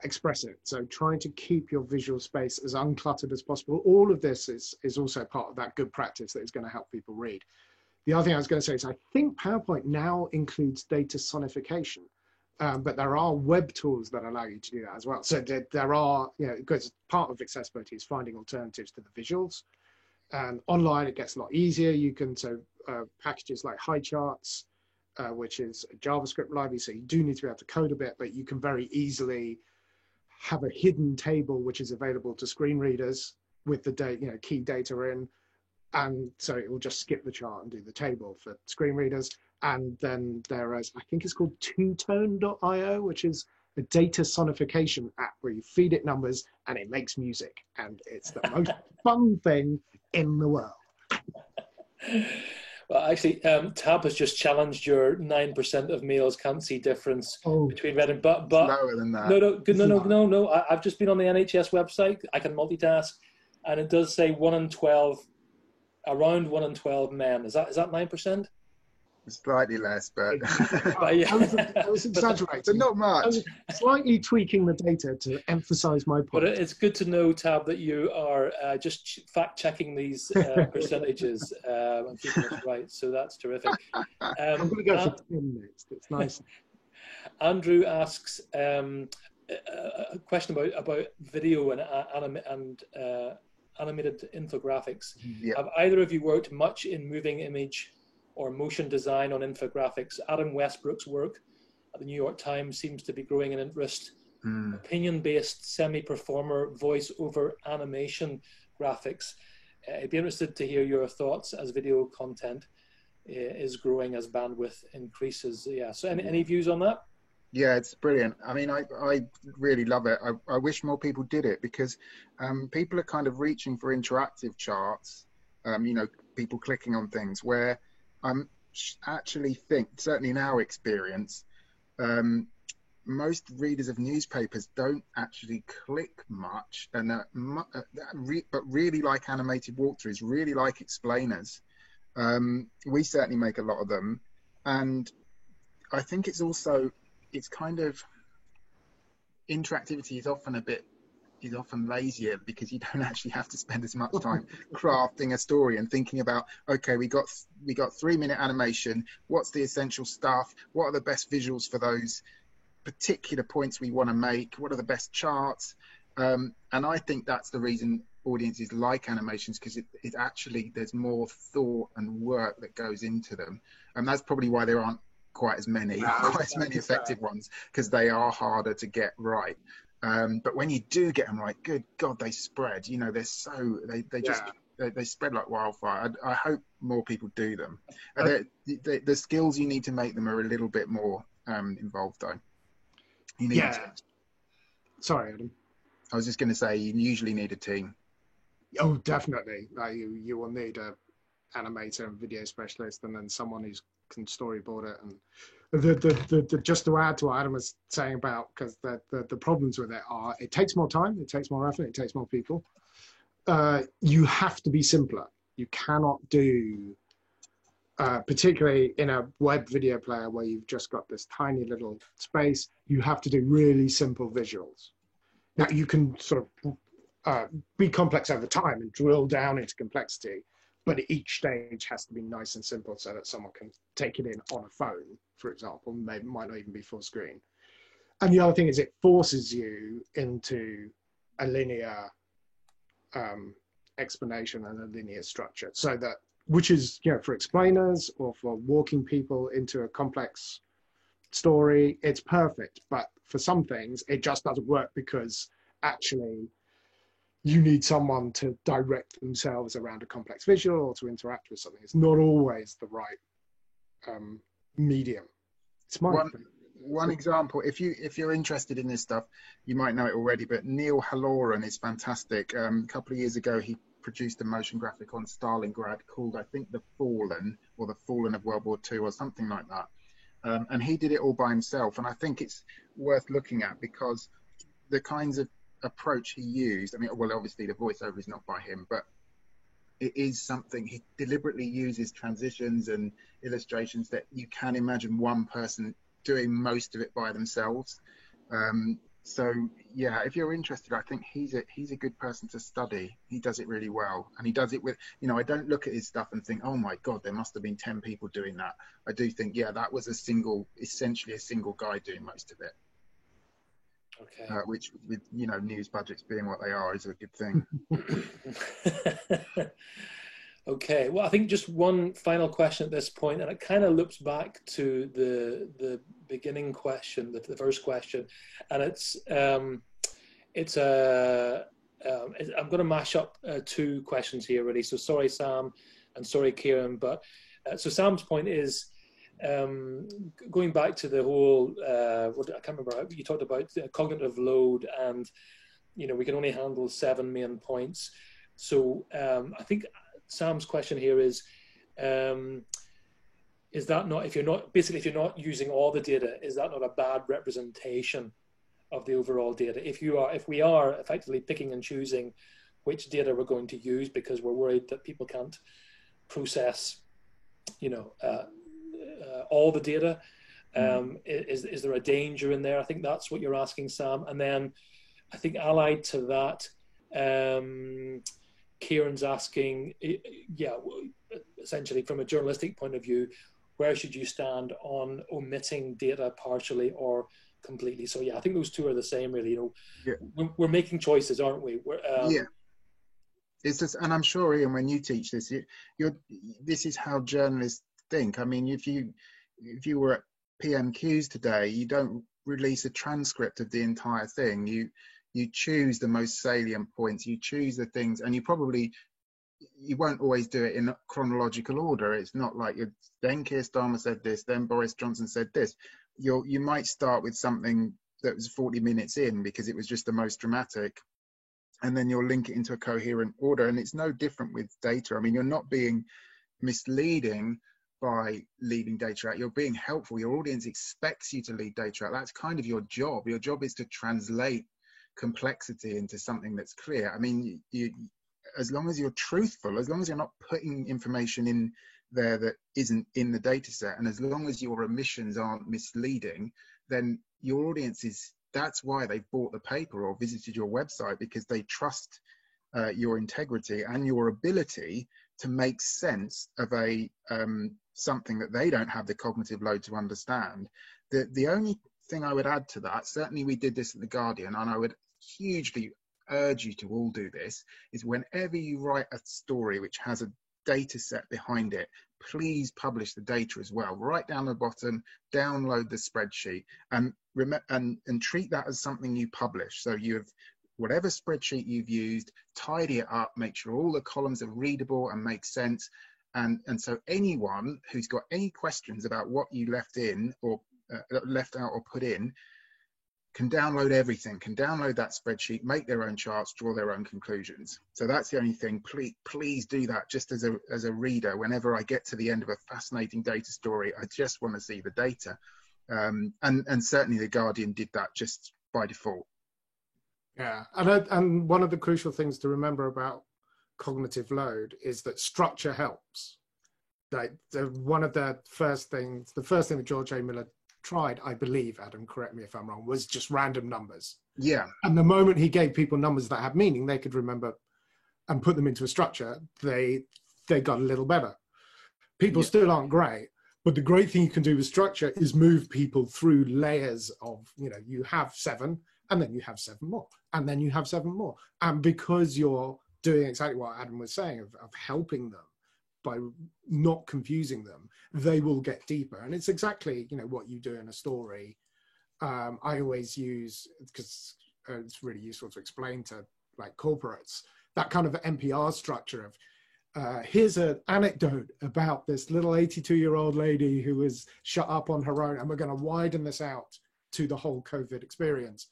express it. So trying to keep your visual space as uncluttered as possible. All of this is also part of that good practice that is going to help people read. The other thing I was going to say is I think PowerPoint now includes data sonification, but there are web tools that allow you to do that as well. So there are, because part of accessibility is finding alternatives to the visuals. And online, it gets a lot easier. You can, packages like HighCharts, which is a JavaScript library, so you do need to be able to code a bit, but you can very easily have a hidden table which is available to screen readers with the data, key data in, and so it will just skip the chart and do the table for screen readers. And then there is, I think it's called twotone.io, which is a data sonification app where you feed it numbers and it makes music, and it's the most fun thing in the world. Well, actually, Tab has just challenged your 9% of males can't see difference between red and but lower than that. No. I've just been on the NHS website. I can multitask, and it does say 1 in 12, around 1 in 12 men. Is that 9%? Slightly less, but I was exaggerating. But not much. I was slightly tweaking the data to emphasize my point. But it's good to know, Tab, that you are just fact-checking these percentages and keeping it right. So that's terrific. I'm going to go for 10 next. It's nice. Andrew asks a question about video and animated infographics. Yep. Have either of you worked much in moving image or motion design on infographics? Adam Westbrook's work at the New York Times seems to be growing in interest. Opinion-based semi-performer voice-over animation graphics. I'd be interested to hear your thoughts as video content is growing as bandwidth increases. Yeah, so any views on that? Yeah, it's brilliant. I mean, I really love it. I wish more people did it, because people are kind of reaching for interactive charts, people clicking on things, where actually think, certainly in our experience, most readers of newspapers don't actually click much, and but really like animated walkthroughs, really like explainers. We certainly make a lot of them, and I think it's kind of, interactivity is often a bit is often lazier because you don't actually have to spend as much time crafting a story and thinking about, okay, we got 3-minute animation. What's the essential stuff? What are the best visuals for those particular points we want to make? What are the best charts? And I think that's the reason audiences like animations, because it actually, there's more thought and work that goes into them. And that's probably why there aren't quite as many effective ones, because they are harder to get right. But when you do get them right, good God, they spread. You know, they spread like wildfire. I hope more people do them. The skills you need to make them are a little bit more involved, though. You need Sorry, Adam. I was just going to say, you usually need a team. Oh, definitely. You will need a animator and video specialist, and then someone who can storyboard it. And the just to add to what Adam was saying about, because the problems with it are, it takes more time, it takes more effort, it takes more people. You have to be simpler. You cannot do, particularly in a web video player where you've just got this tiny little space, you have to do really simple visuals. Now, you can sort of be complex over time and drill down into complexity, but each stage has to be nice and simple so that someone can take it in on a phone, for example. Maybe might not even be full screen. And the other thing is, it forces you into a linear explanation and a linear structure, so that, which is, you know, for explainers or for walking people into a complex story, it's perfect. But for some things, it just doesn't work, because actually you need someone to direct themselves around a complex visual or to interact with something. It's not always the right medium. It's my one example, if you're interested in this stuff, you might know it already, but Neil Halloran is fantastic. A couple of years ago, he produced a motion graphic on Stalingrad called, I think, The Fallen, or The Fallen of World War II, or something like that. And he did it all by himself. And I think it's worth looking at, because the kinds of approach he used, I mean, well, obviously the voiceover is not by him, but it is something, he deliberately uses transitions and illustrations that you can imagine one person doing most of it by themselves. So yeah, if you're interested, I think he's a good person to study. He does it really well, and he does it with, you know, I don't look at his stuff and think, oh my God, there must have been 10 people doing that. I do think, yeah, that was essentially a single guy doing most of it. Okay. Which, with, you know, news budgets being what they are, is a good thing. Okay, well, I think just one final question at this point, and it kind of loops back to the beginning question, the first question, and I'm going to mash up two questions here, really. So sorry, Sam, and sorry, Kieran. But so Sam's point is, going back to the whole, I can't remember, you talked about cognitive load, and, you know, we can only handle 7 main points. So I think Sam's question here is that not, if you're not using all the data, is that not a bad representation of the overall data? If we are effectively picking and choosing which data we're going to use because we're worried that people can't process, you know, all the data, is there a danger in there? I think that's what you're asking, Sam. And then I think allied to that, Kieran's asking, yeah, essentially from a journalistic point of view, where should you stand on omitting data partially or completely? So yeah, I think those two are the same, really. You know, we're making choices, aren't we? Yeah. It's just, and I'm sure, Ian, when you teach this, this is how journalists think. I mean, if you were at PMQs today, you don't release a transcript of the entire thing. You choose the most salient points, you choose the things, and you won't always do it in chronological order. It's not like then Keir Starmer said this, then Boris Johnson said this. You might start with something that was 40 minutes in because it was just the most dramatic, and then you'll link it into a coherent order. And it's no different with data. I mean, you're not being misleading by leaving data out. You're being helpful. Your audience expects you to leave data out. That's kind of your job. Your job is to translate complexity into something that's clear. I mean, as long as you're truthful, as long as you're not putting information in there that isn't in the data set, and as long as your omissions aren't misleading, then your audience is that's why they've bought the paper or visited your website, because they trust your integrity and your ability to make sense of a something that they don't have the cognitive load to understand. The only thing I would add to that, certainly we did this at The Guardian, and I would hugely urge you to all do this, is whenever you write a story which has a data set behind it, please publish the data as well. Right down the bottom, download the spreadsheet and treat that as something you publish. So you have whatever spreadsheet you've used, tidy it up, make sure all the columns are readable and make sense. And so anyone who's got any questions about what you left in or left out or put in can download everything, can download that spreadsheet, make their own charts, draw their own conclusions. So that's the only thing. Please do that. Just as a reader, whenever I get to the end of a fascinating data story, I just want to see the data. And certainly The Guardian did that just by default. Yeah, and one of the crucial things to remember about cognitive load is that structure helps. Like one of the first thing that George A. Miller tried, I believe, Adam, correct me if I'm wrong, was just random numbers. Yeah. And the moment he gave people numbers that had meaning, they could remember and put them into a structure, they got a little better. People still aren't great, but the great thing you can do with structure is move people through layers of, you have 7, and then you have 7 more, and then you have 7 more. And because you're doing exactly what Adam was saying of helping them by not confusing them, they will get deeper. And it's exactly, what you do in a story. I always use, because it's really useful to explain to like corporates, that kind of NPR structure of, here's an anecdote about this little 82-year-old lady who was shut up on her own, and we're going to widen this out to the whole COVID experience.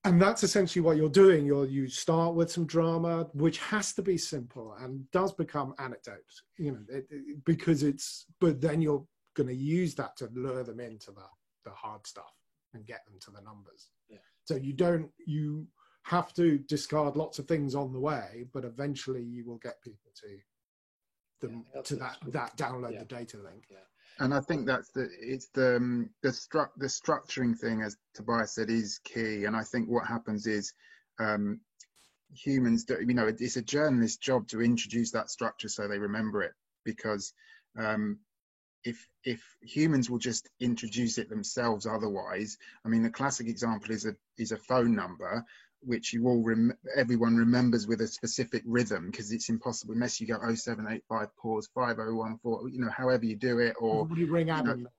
And that's essentially what you're doing. You start with some drama, which has to be simple and does become anecdote, but then you're going to use that to lure them into the hard stuff and get them to the numbers. Yeah. So you have to discard lots of things on the way, but eventually you will get people to that download the data link. Yeah. And I think the structuring thing, as Tobias said, is key. And I think what happens is humans do, it's a journalist's job to introduce that structure so they remember it, because if humans will just introduce it themselves otherwise, the classic example is a phone number which everyone remembers with a specific rhythm, because it's impossible unless you go 0785 pause 5014, however you do it, or everybody ring Adam.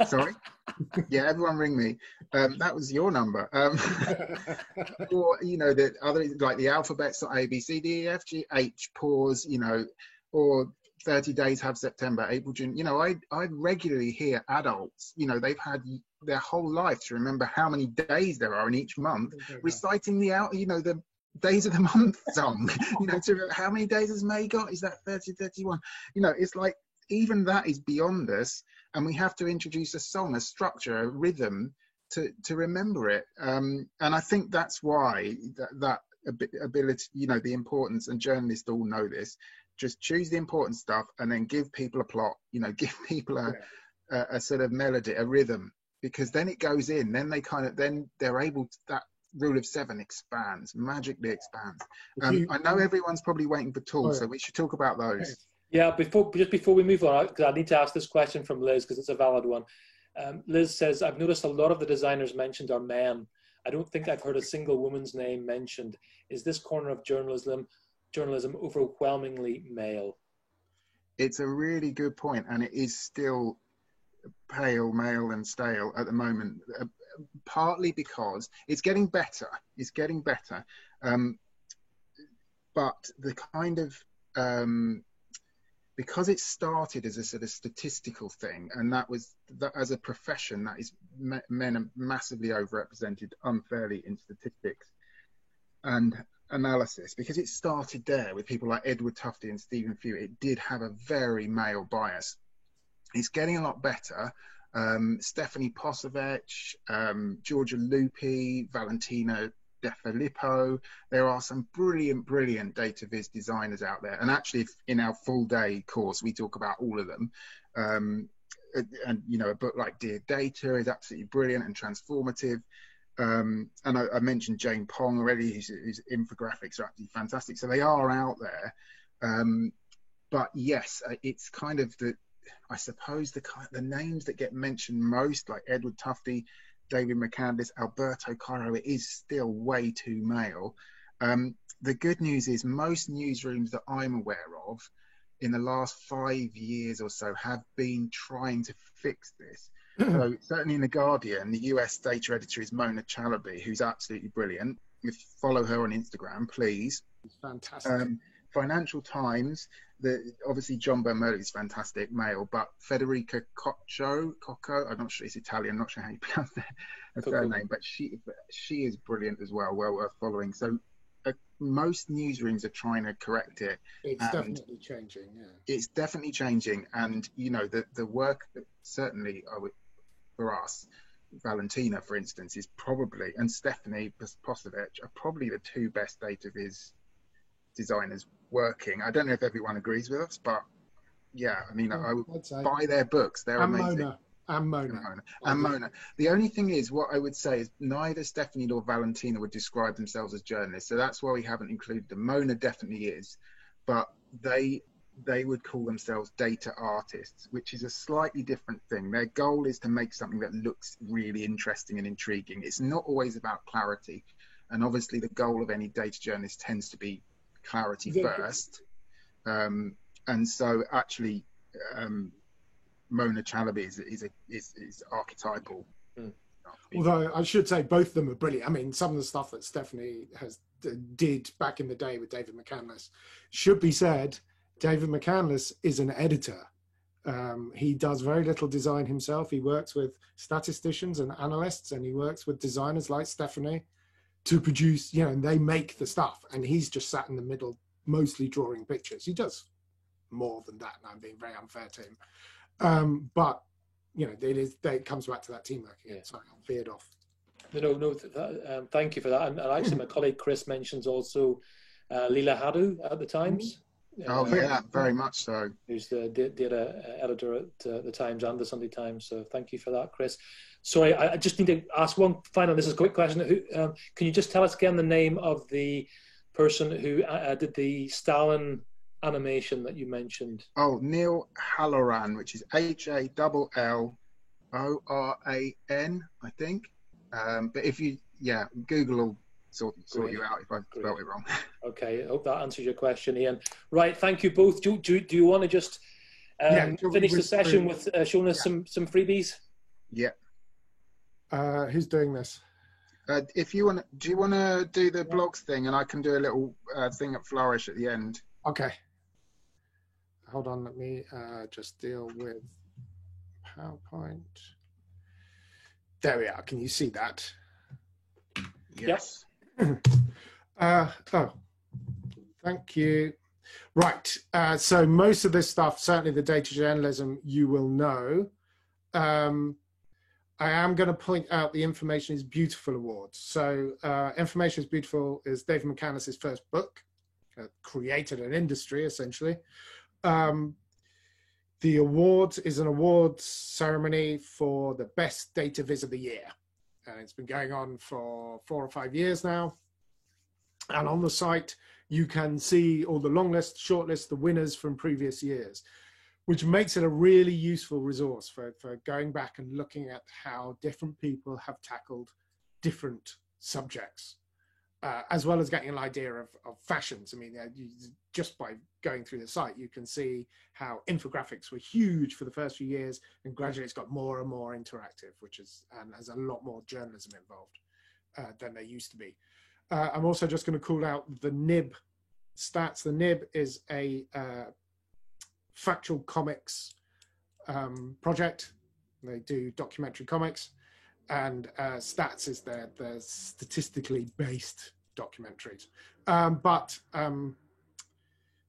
Sorry. Yeah, everyone ring me. That was your number. Or the other, like the alphabets, A B C D E F G H pause, or 30 days have September, April, June. I regularly hear adults, they've had their whole life to remember how many days there are in each month, reciting the days of the month song, to how many days has May got? Is that 30, 31? It's like, even that is beyond us, and we have to introduce a song, a structure, a rhythm to remember it. And I think that's why that ability, the importance, and journalists all know this, just choose the important stuff and then give people a plot, give people a sort of melody, a rhythm, because then it goes in, then they're able to, that rule of 7 magically expands. I know everyone's probably waiting for tools, so we should talk about those. Yeah, before we move on, because I need to ask this question from Liz, because it's a valid one. Liz says, I've noticed a lot of the designers mentioned are men. I don't think I've heard a single woman's name mentioned. Is this corner of journalism overwhelmingly male? It's a really good point, and it is still pale, male and stale at the moment, partly because it's getting better. But the kind of because it started as a sort of statistical thing, and that as a profession, that is, men are massively overrepresented unfairly in statistics and analysis, because it started there with people like Edward Tufte and Stephen Few. It did have a very male bias. It's getting a lot better. Stephanie Posavec, Georgia Lupi, Valentina De Filippo. There are some brilliant data viz designers out there, and actually in our full day course we talk about all of them. and you know, a book like Dear Data is absolutely brilliant and transformative. And I mentioned Jane Pong already, whose infographics are absolutely fantastic. So they are out there. But yes, it's kind of I suppose the names that get mentioned most, like Edward Tufte, David McCandless, Alberto Cairo, it is still way too male. The good news is most newsrooms that I'm aware of in the last 5 years or so have been trying to fix this. So certainly in The Guardian, the US data editor is Mona Chalabi, who's absolutely brilliant. If you follow her on Instagram, please. It's fantastic. Financial Times, obviously John Bermoli is fantastic, male, but Federica Cocco, I'm not sure, it's Italian, I'm not sure how you pronounce her surname, but she is brilliant as well, well worth following. So most newsrooms are trying to correct it. It's definitely changing, yeah. It's definitely changing, and you know, the work that certainly for us, Valentina, for instance, is probably, and Stephanie Postovich are probably the two best data viz designers working. I don't know if everyone agrees with us, but yeah, I mean, I would buy their books. They're amazing. Mona. The only thing is, what I would say is neither Stephanie nor Valentina would describe themselves as journalists, so that's why we haven't included them. Mona definitely is, but they would call themselves data artists, which is a slightly different thing. Their goal is to make something that looks really interesting and intriguing. It's not always about clarity, and obviously the goal of any data journalist tends to be clarity first. And so actually Mona Chalabi is archetypal. Although I should say both of them are brilliant. I mean, some of the stuff that Stephanie did back in the day with David McCandless should be said. David McCandless is an editor. He does very little design himself. He works with statisticians and analysts, and he works with designers like Stephanie to produce, you know, and they make the stuff, and he's just sat in the middle, mostly drawing pictures. He does more than that, and I'm being very unfair to him. But, you know, it comes back to that teamwork again. Sorry, I veered off. No, thank you for that. And actually, my colleague Chris mentions also Leela Hadou at the Times. Oh, yeah, very much so. Who's the data editor at the Times and the Sunday Times. So thank you for that, Chris. Sorry, I just need to ask one final, this is a quick question. Can you just tell us again the name of the person who did the Stalin animation that you mentioned? Oh, Neil Halloran, which is HALLORAN, I think. But if you, Google will sort you out if I spelled it wrong. Okay, I hope that answers your question, Ian. Right, thank you both. Do you want to just finish the session with showing us some freebies? Yeah. Who's doing this? If you want, do you want to do the blogs thing, and I can do a little thing at Flourish at the end? Okay. Hold on, let me just deal with PowerPoint. There we are. Can you see that? Yes. Oh, thank you. Right. So most of this stuff, certainly the data journalism, you will know. I am going to point out the Information is Beautiful Awards. So Information is Beautiful is David McCandless's first book, created an industry, essentially. The awards is an awards ceremony for the best data viz of the year. And it's been going on for 4 or 5 years now. And on the site, you can see all the long list, short list, the winners from previous years, which makes it a really useful resource for going back and looking at how different people have tackled different subjects, as well as getting an idea of fashions. I mean, just by going through the site, you can see how infographics were huge for the first few years, and gradually it's got more and more interactive, which is, and has a lot more journalism involved than there used to be. I'm also just going to call out the Nib stats. The Nib is a factual comics project. They do documentary comics, and Stats is their statistically based documentaries. But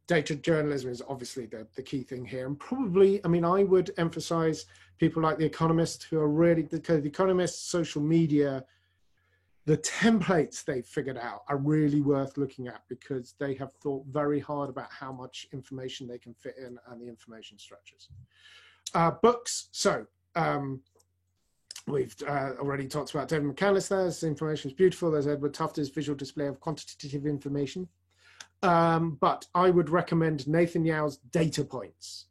data journalism is obviously the key thing here. And probably, I mean, I would emphasize people like The Economist, who are really, because The Economist, social media, the templates they've figured out are really worth looking at, because they have thought very hard about how much information they can fit in and the information structures. Books. So we've already talked about David McCandless there. This information is beautiful. There's Edward Tufte's visual display of quantitative information. But I would recommend Nathan Yau's Data Points,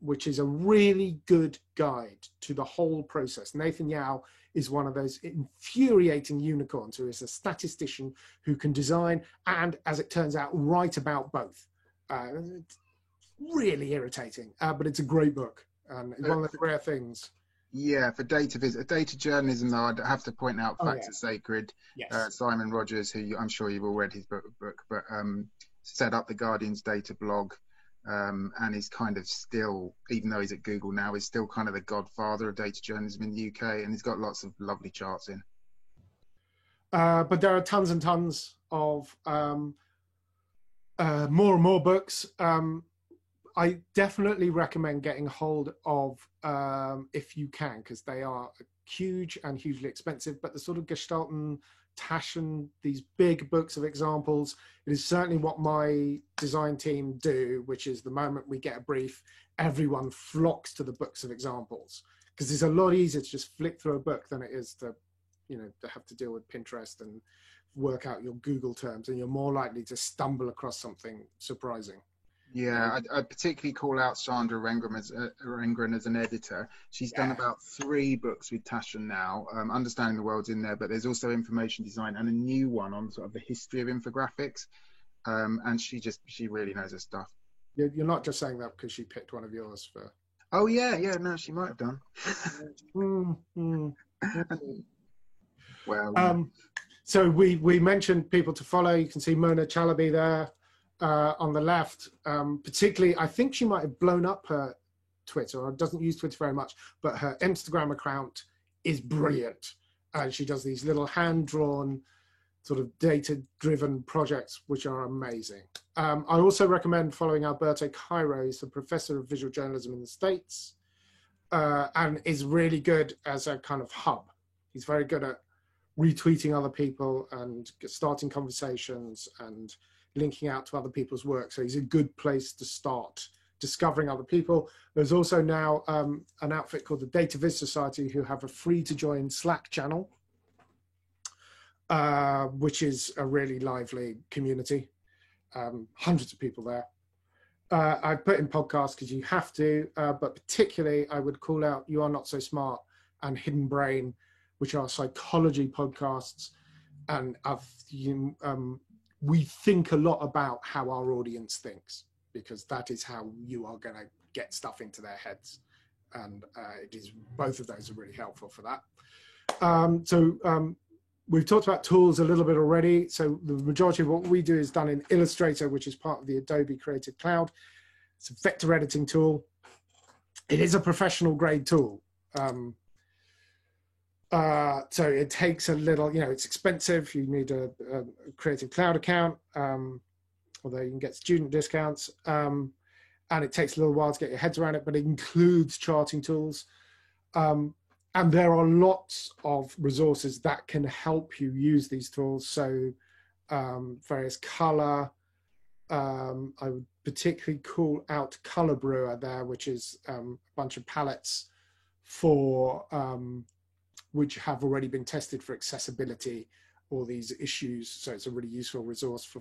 which is a really good guide to the whole process. Nathan Yau is one of those infuriating unicorns who is a statistician who can design and, as it turns out, write about both. It's really irritating, but it's a great book, and it's one of the rare things. Yeah, for data journalism, though, I'd have to point out Facts Are Sacred. Yes. Simon Rogers, who I'm sure you've all read his book, but set up the Guardian's data blog, and is kind of still, even though he's at Google now, is still kind of the godfather of data journalism in the UK, and he's got lots of lovely charts in. But there are tons and tons of more and more books. I definitely recommend getting hold of, if you can, because they are huge and hugely expensive, but the sort of Gestalten, Taschen, these big books of examples, it is certainly what my design team do, which is the moment we get a brief, everyone flocks to the books of examples, because it's a lot easier to just flick through a book than it is to, to have to deal with Pinterest and work out your Google terms, and you're more likely to stumble across something surprising. Yeah, I'd particularly call out Sandra Rengren as an editor. She's done about 3 books with Taschen now. Understanding the World's in there, but there's also information design and a new one on sort of the history of infographics. And she really knows her stuff. You're not just saying that because she picked one of yours for... Oh, yeah, no, she might have done. Well... So we mentioned people to follow. You can see Mona Chalabi there. On the left, particularly, I think she might have blown up her Twitter, or doesn't use Twitter very much, but her Instagram account is brilliant. And she does these little hand-drawn, sort of data-driven projects, which are amazing. I also recommend following Alberto Cairo. He's the professor of visual journalism in the States, and is really good as a kind of hub. He's very good at retweeting other people and starting conversations and linking out to other people's work. So he's a good place to start discovering other people. There's also now an outfit called the Data Viz Society, who have a free to join Slack channel, which is a really lively community. Hundreds of people there. I put in podcasts because you have to, but particularly I would call out You Are Not So Smart and Hidden Brain, which are psychology podcasts. And we think a lot about how our audience thinks, because that is how you are going to get stuff into their heads. And both of those are really helpful for that. We've talked about tools a little bit already. So the majority of what we do is done in Illustrator, which is part of the Adobe Creative Cloud. It's a vector editing tool. It is a professional grade tool. So it takes a little, it's expensive. You need a Creative Cloud account, although you can get student discounts. And it takes a little while to get your heads around it, but it includes charting tools. And there are lots of resources that can help you use these tools. So various color, I would particularly call out Color Brewer there, which is a bunch of palettes for, which have already been tested for accessibility or these issues. So it's a really useful resource for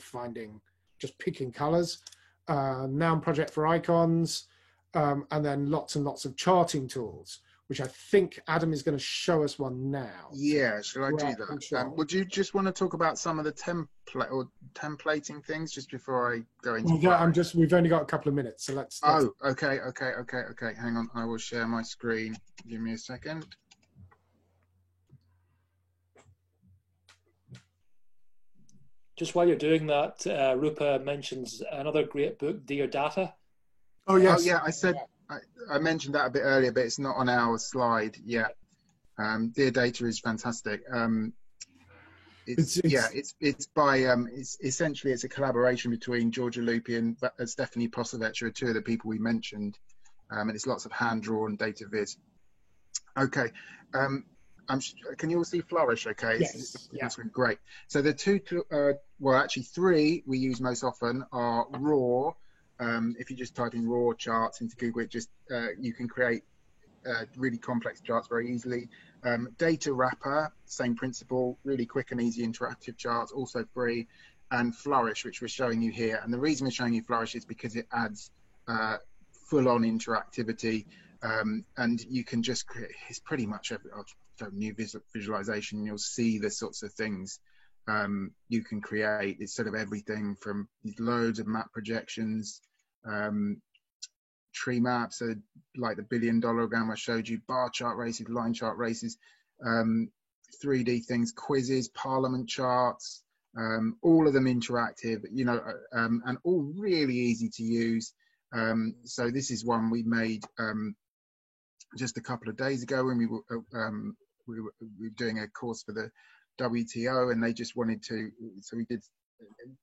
just picking colors. Noun Project for icons, and then lots and lots of charting tools, which I think Adam is going to show us one now. Yeah, shall I do that? Sure. Would you just want to talk about some of the templating things just before I go into? We've only got a couple of minutes, so let's. Oh, okay. Hang on, I will share my screen. Give me a second. Just while you're doing that, Rupa mentions another great book, Dear Data. Oh, yes. Oh, yeah, I mentioned that a bit earlier, but it's not on our slide yet. Dear Data is fantastic. It's essentially a collaboration between Georgia Lupi and Stephanie Posavec, are 2 of the people we mentioned, and it's lots of hand-drawn data viz. Okay. Can you all see Flourish? Okay. Yes. It's great. So the 2, well, actually 3 we use most often are Raw, If you just type in raw charts into Google, it just you can create really complex charts very easily. Data Wrapper, same principle, really quick and easy interactive charts, also free. And Flourish, which we're showing you here. And the reason we're showing you Flourish is because it adds full-on interactivity, and you can just create, it's pretty much a new visualization. You'll see the sorts of things you can create. It's sort of everything from loads of map projections, tree maps, so like the billion-dollar-gram I showed you, bar chart races, line chart races, 3D things, quizzes, parliament charts, all of them interactive, you know, and all really easy to use. So this is one we made just a couple of days ago when we were doing a course for the WTO, and they just wanted to, so we did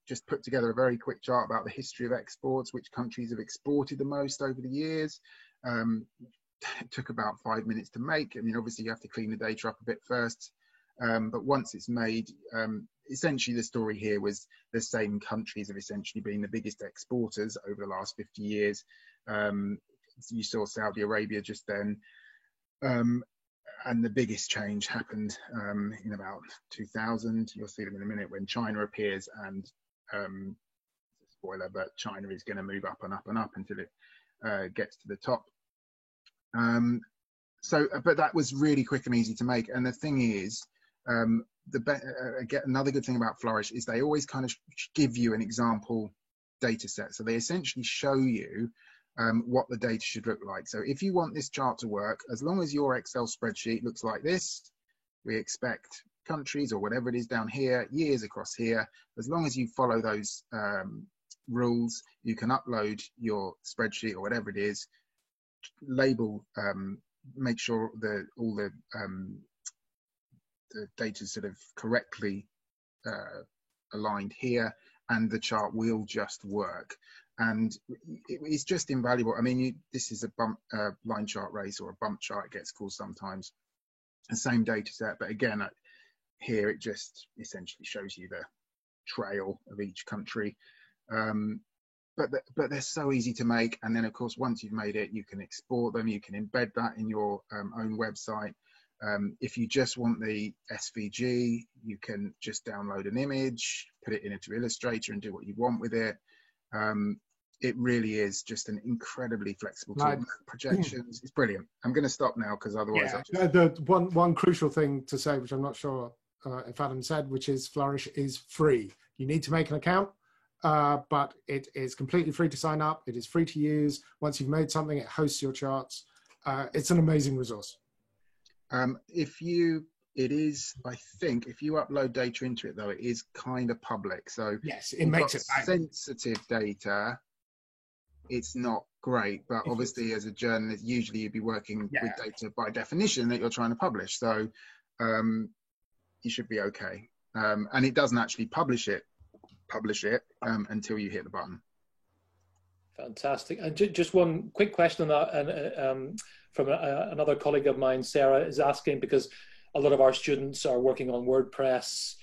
just put together a very quick chart about the history of exports, which countries have exported the most over the years. It took about 5 minutes to make. I mean, obviously you have to clean the data up a bit first, but once it's made, essentially the story here was the same countries have essentially been the biggest exporters over the last 50 years. You saw Saudi Arabia just then, and the biggest change happened in about 2000. You'll see them in a minute when China appears, and spoiler, but China is going to move up and up and up until it gets to the top. But that was really quick and easy to make. And the thing is, another good thing about Flourish is they always kind of give you an example data set. So they essentially show you what the data should look like. So if you want this chart to work, as long as your Excel spreadsheet looks like this, we expect countries or whatever it is down here, years across here, as long as you follow those rules, you can upload your spreadsheet or whatever it is, label, make sure that all the data is sort of correctly aligned here, and the chart will just work. And it's just invaluable. I mean, this is a line chart race, or a bump chart, it gets called sometimes. The same data set, but again, here it just essentially shows you the trail of each country. But they're so easy to make. And then, of course, once you've made it, you can export them. You can embed that in your own website. If you just want the SVG, you can just download an image, put it into Illustrator, and do what you want with it. It really is just an incredibly flexible tool. Projections, it's brilliant. I'm going to stop now because otherwise, the one crucial thing to say, which I'm not sure if Adam said, which is Flourish is free. You need to make an account, but it is completely free to sign up. It is free to use. Once you've made something, it hosts your charts. It's an amazing resource. It is, I think, if you upload data into it, though, it is kind of public. So yes, it makes it sensitive data. It's not great, but obviously, as a journalist, usually you'd be working with data by definition that you're trying to publish. So you should be okay. And it doesn't actually publish it until you hit the button. Fantastic. And just one quick question on that, and from another colleague of mine, Sarah, is asking, because a lot of our students are working on WordPress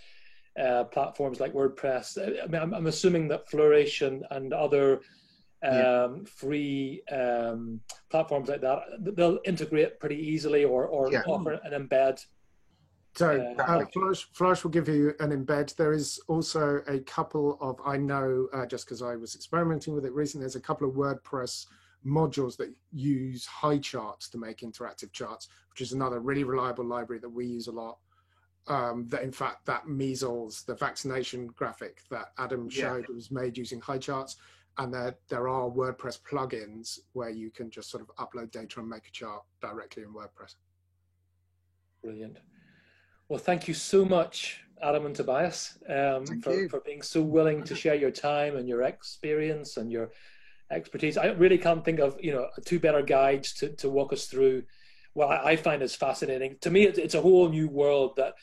platforms like WordPress. I mean, I'm assuming that Flourish and other free platforms like that, they'll integrate pretty easily or offer an embed. So Flourish will give you an embed. There is also a couple of, I know, just because I was experimenting with it recently, there's a couple of WordPress modules that use HighCharts to make interactive charts, which is another really reliable library that we use a lot. That in fact, that measles, the vaccination graphic that Adam showed was made using HighCharts. And there are WordPress plugins where you can just sort of upload data and make a chart directly in WordPress. Brilliant. Well, thank you so much, Adam and Tobias, for being so willing to share your time and your experience and your expertise. I really can't think of two better guides to walk us through what I find is fascinating. To me, it's a whole new world that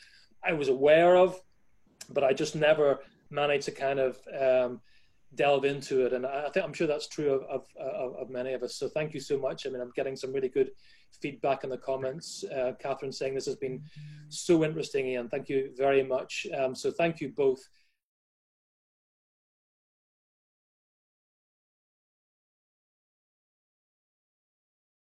I was aware of, but I just never managed to kind of delve into it. And I'm sure that's true of many of us. So thank you so much. I mean, I'm getting some really good feedback in the comments. Catherine saying this has been so interesting, Ian. Thank you very much. So thank you both.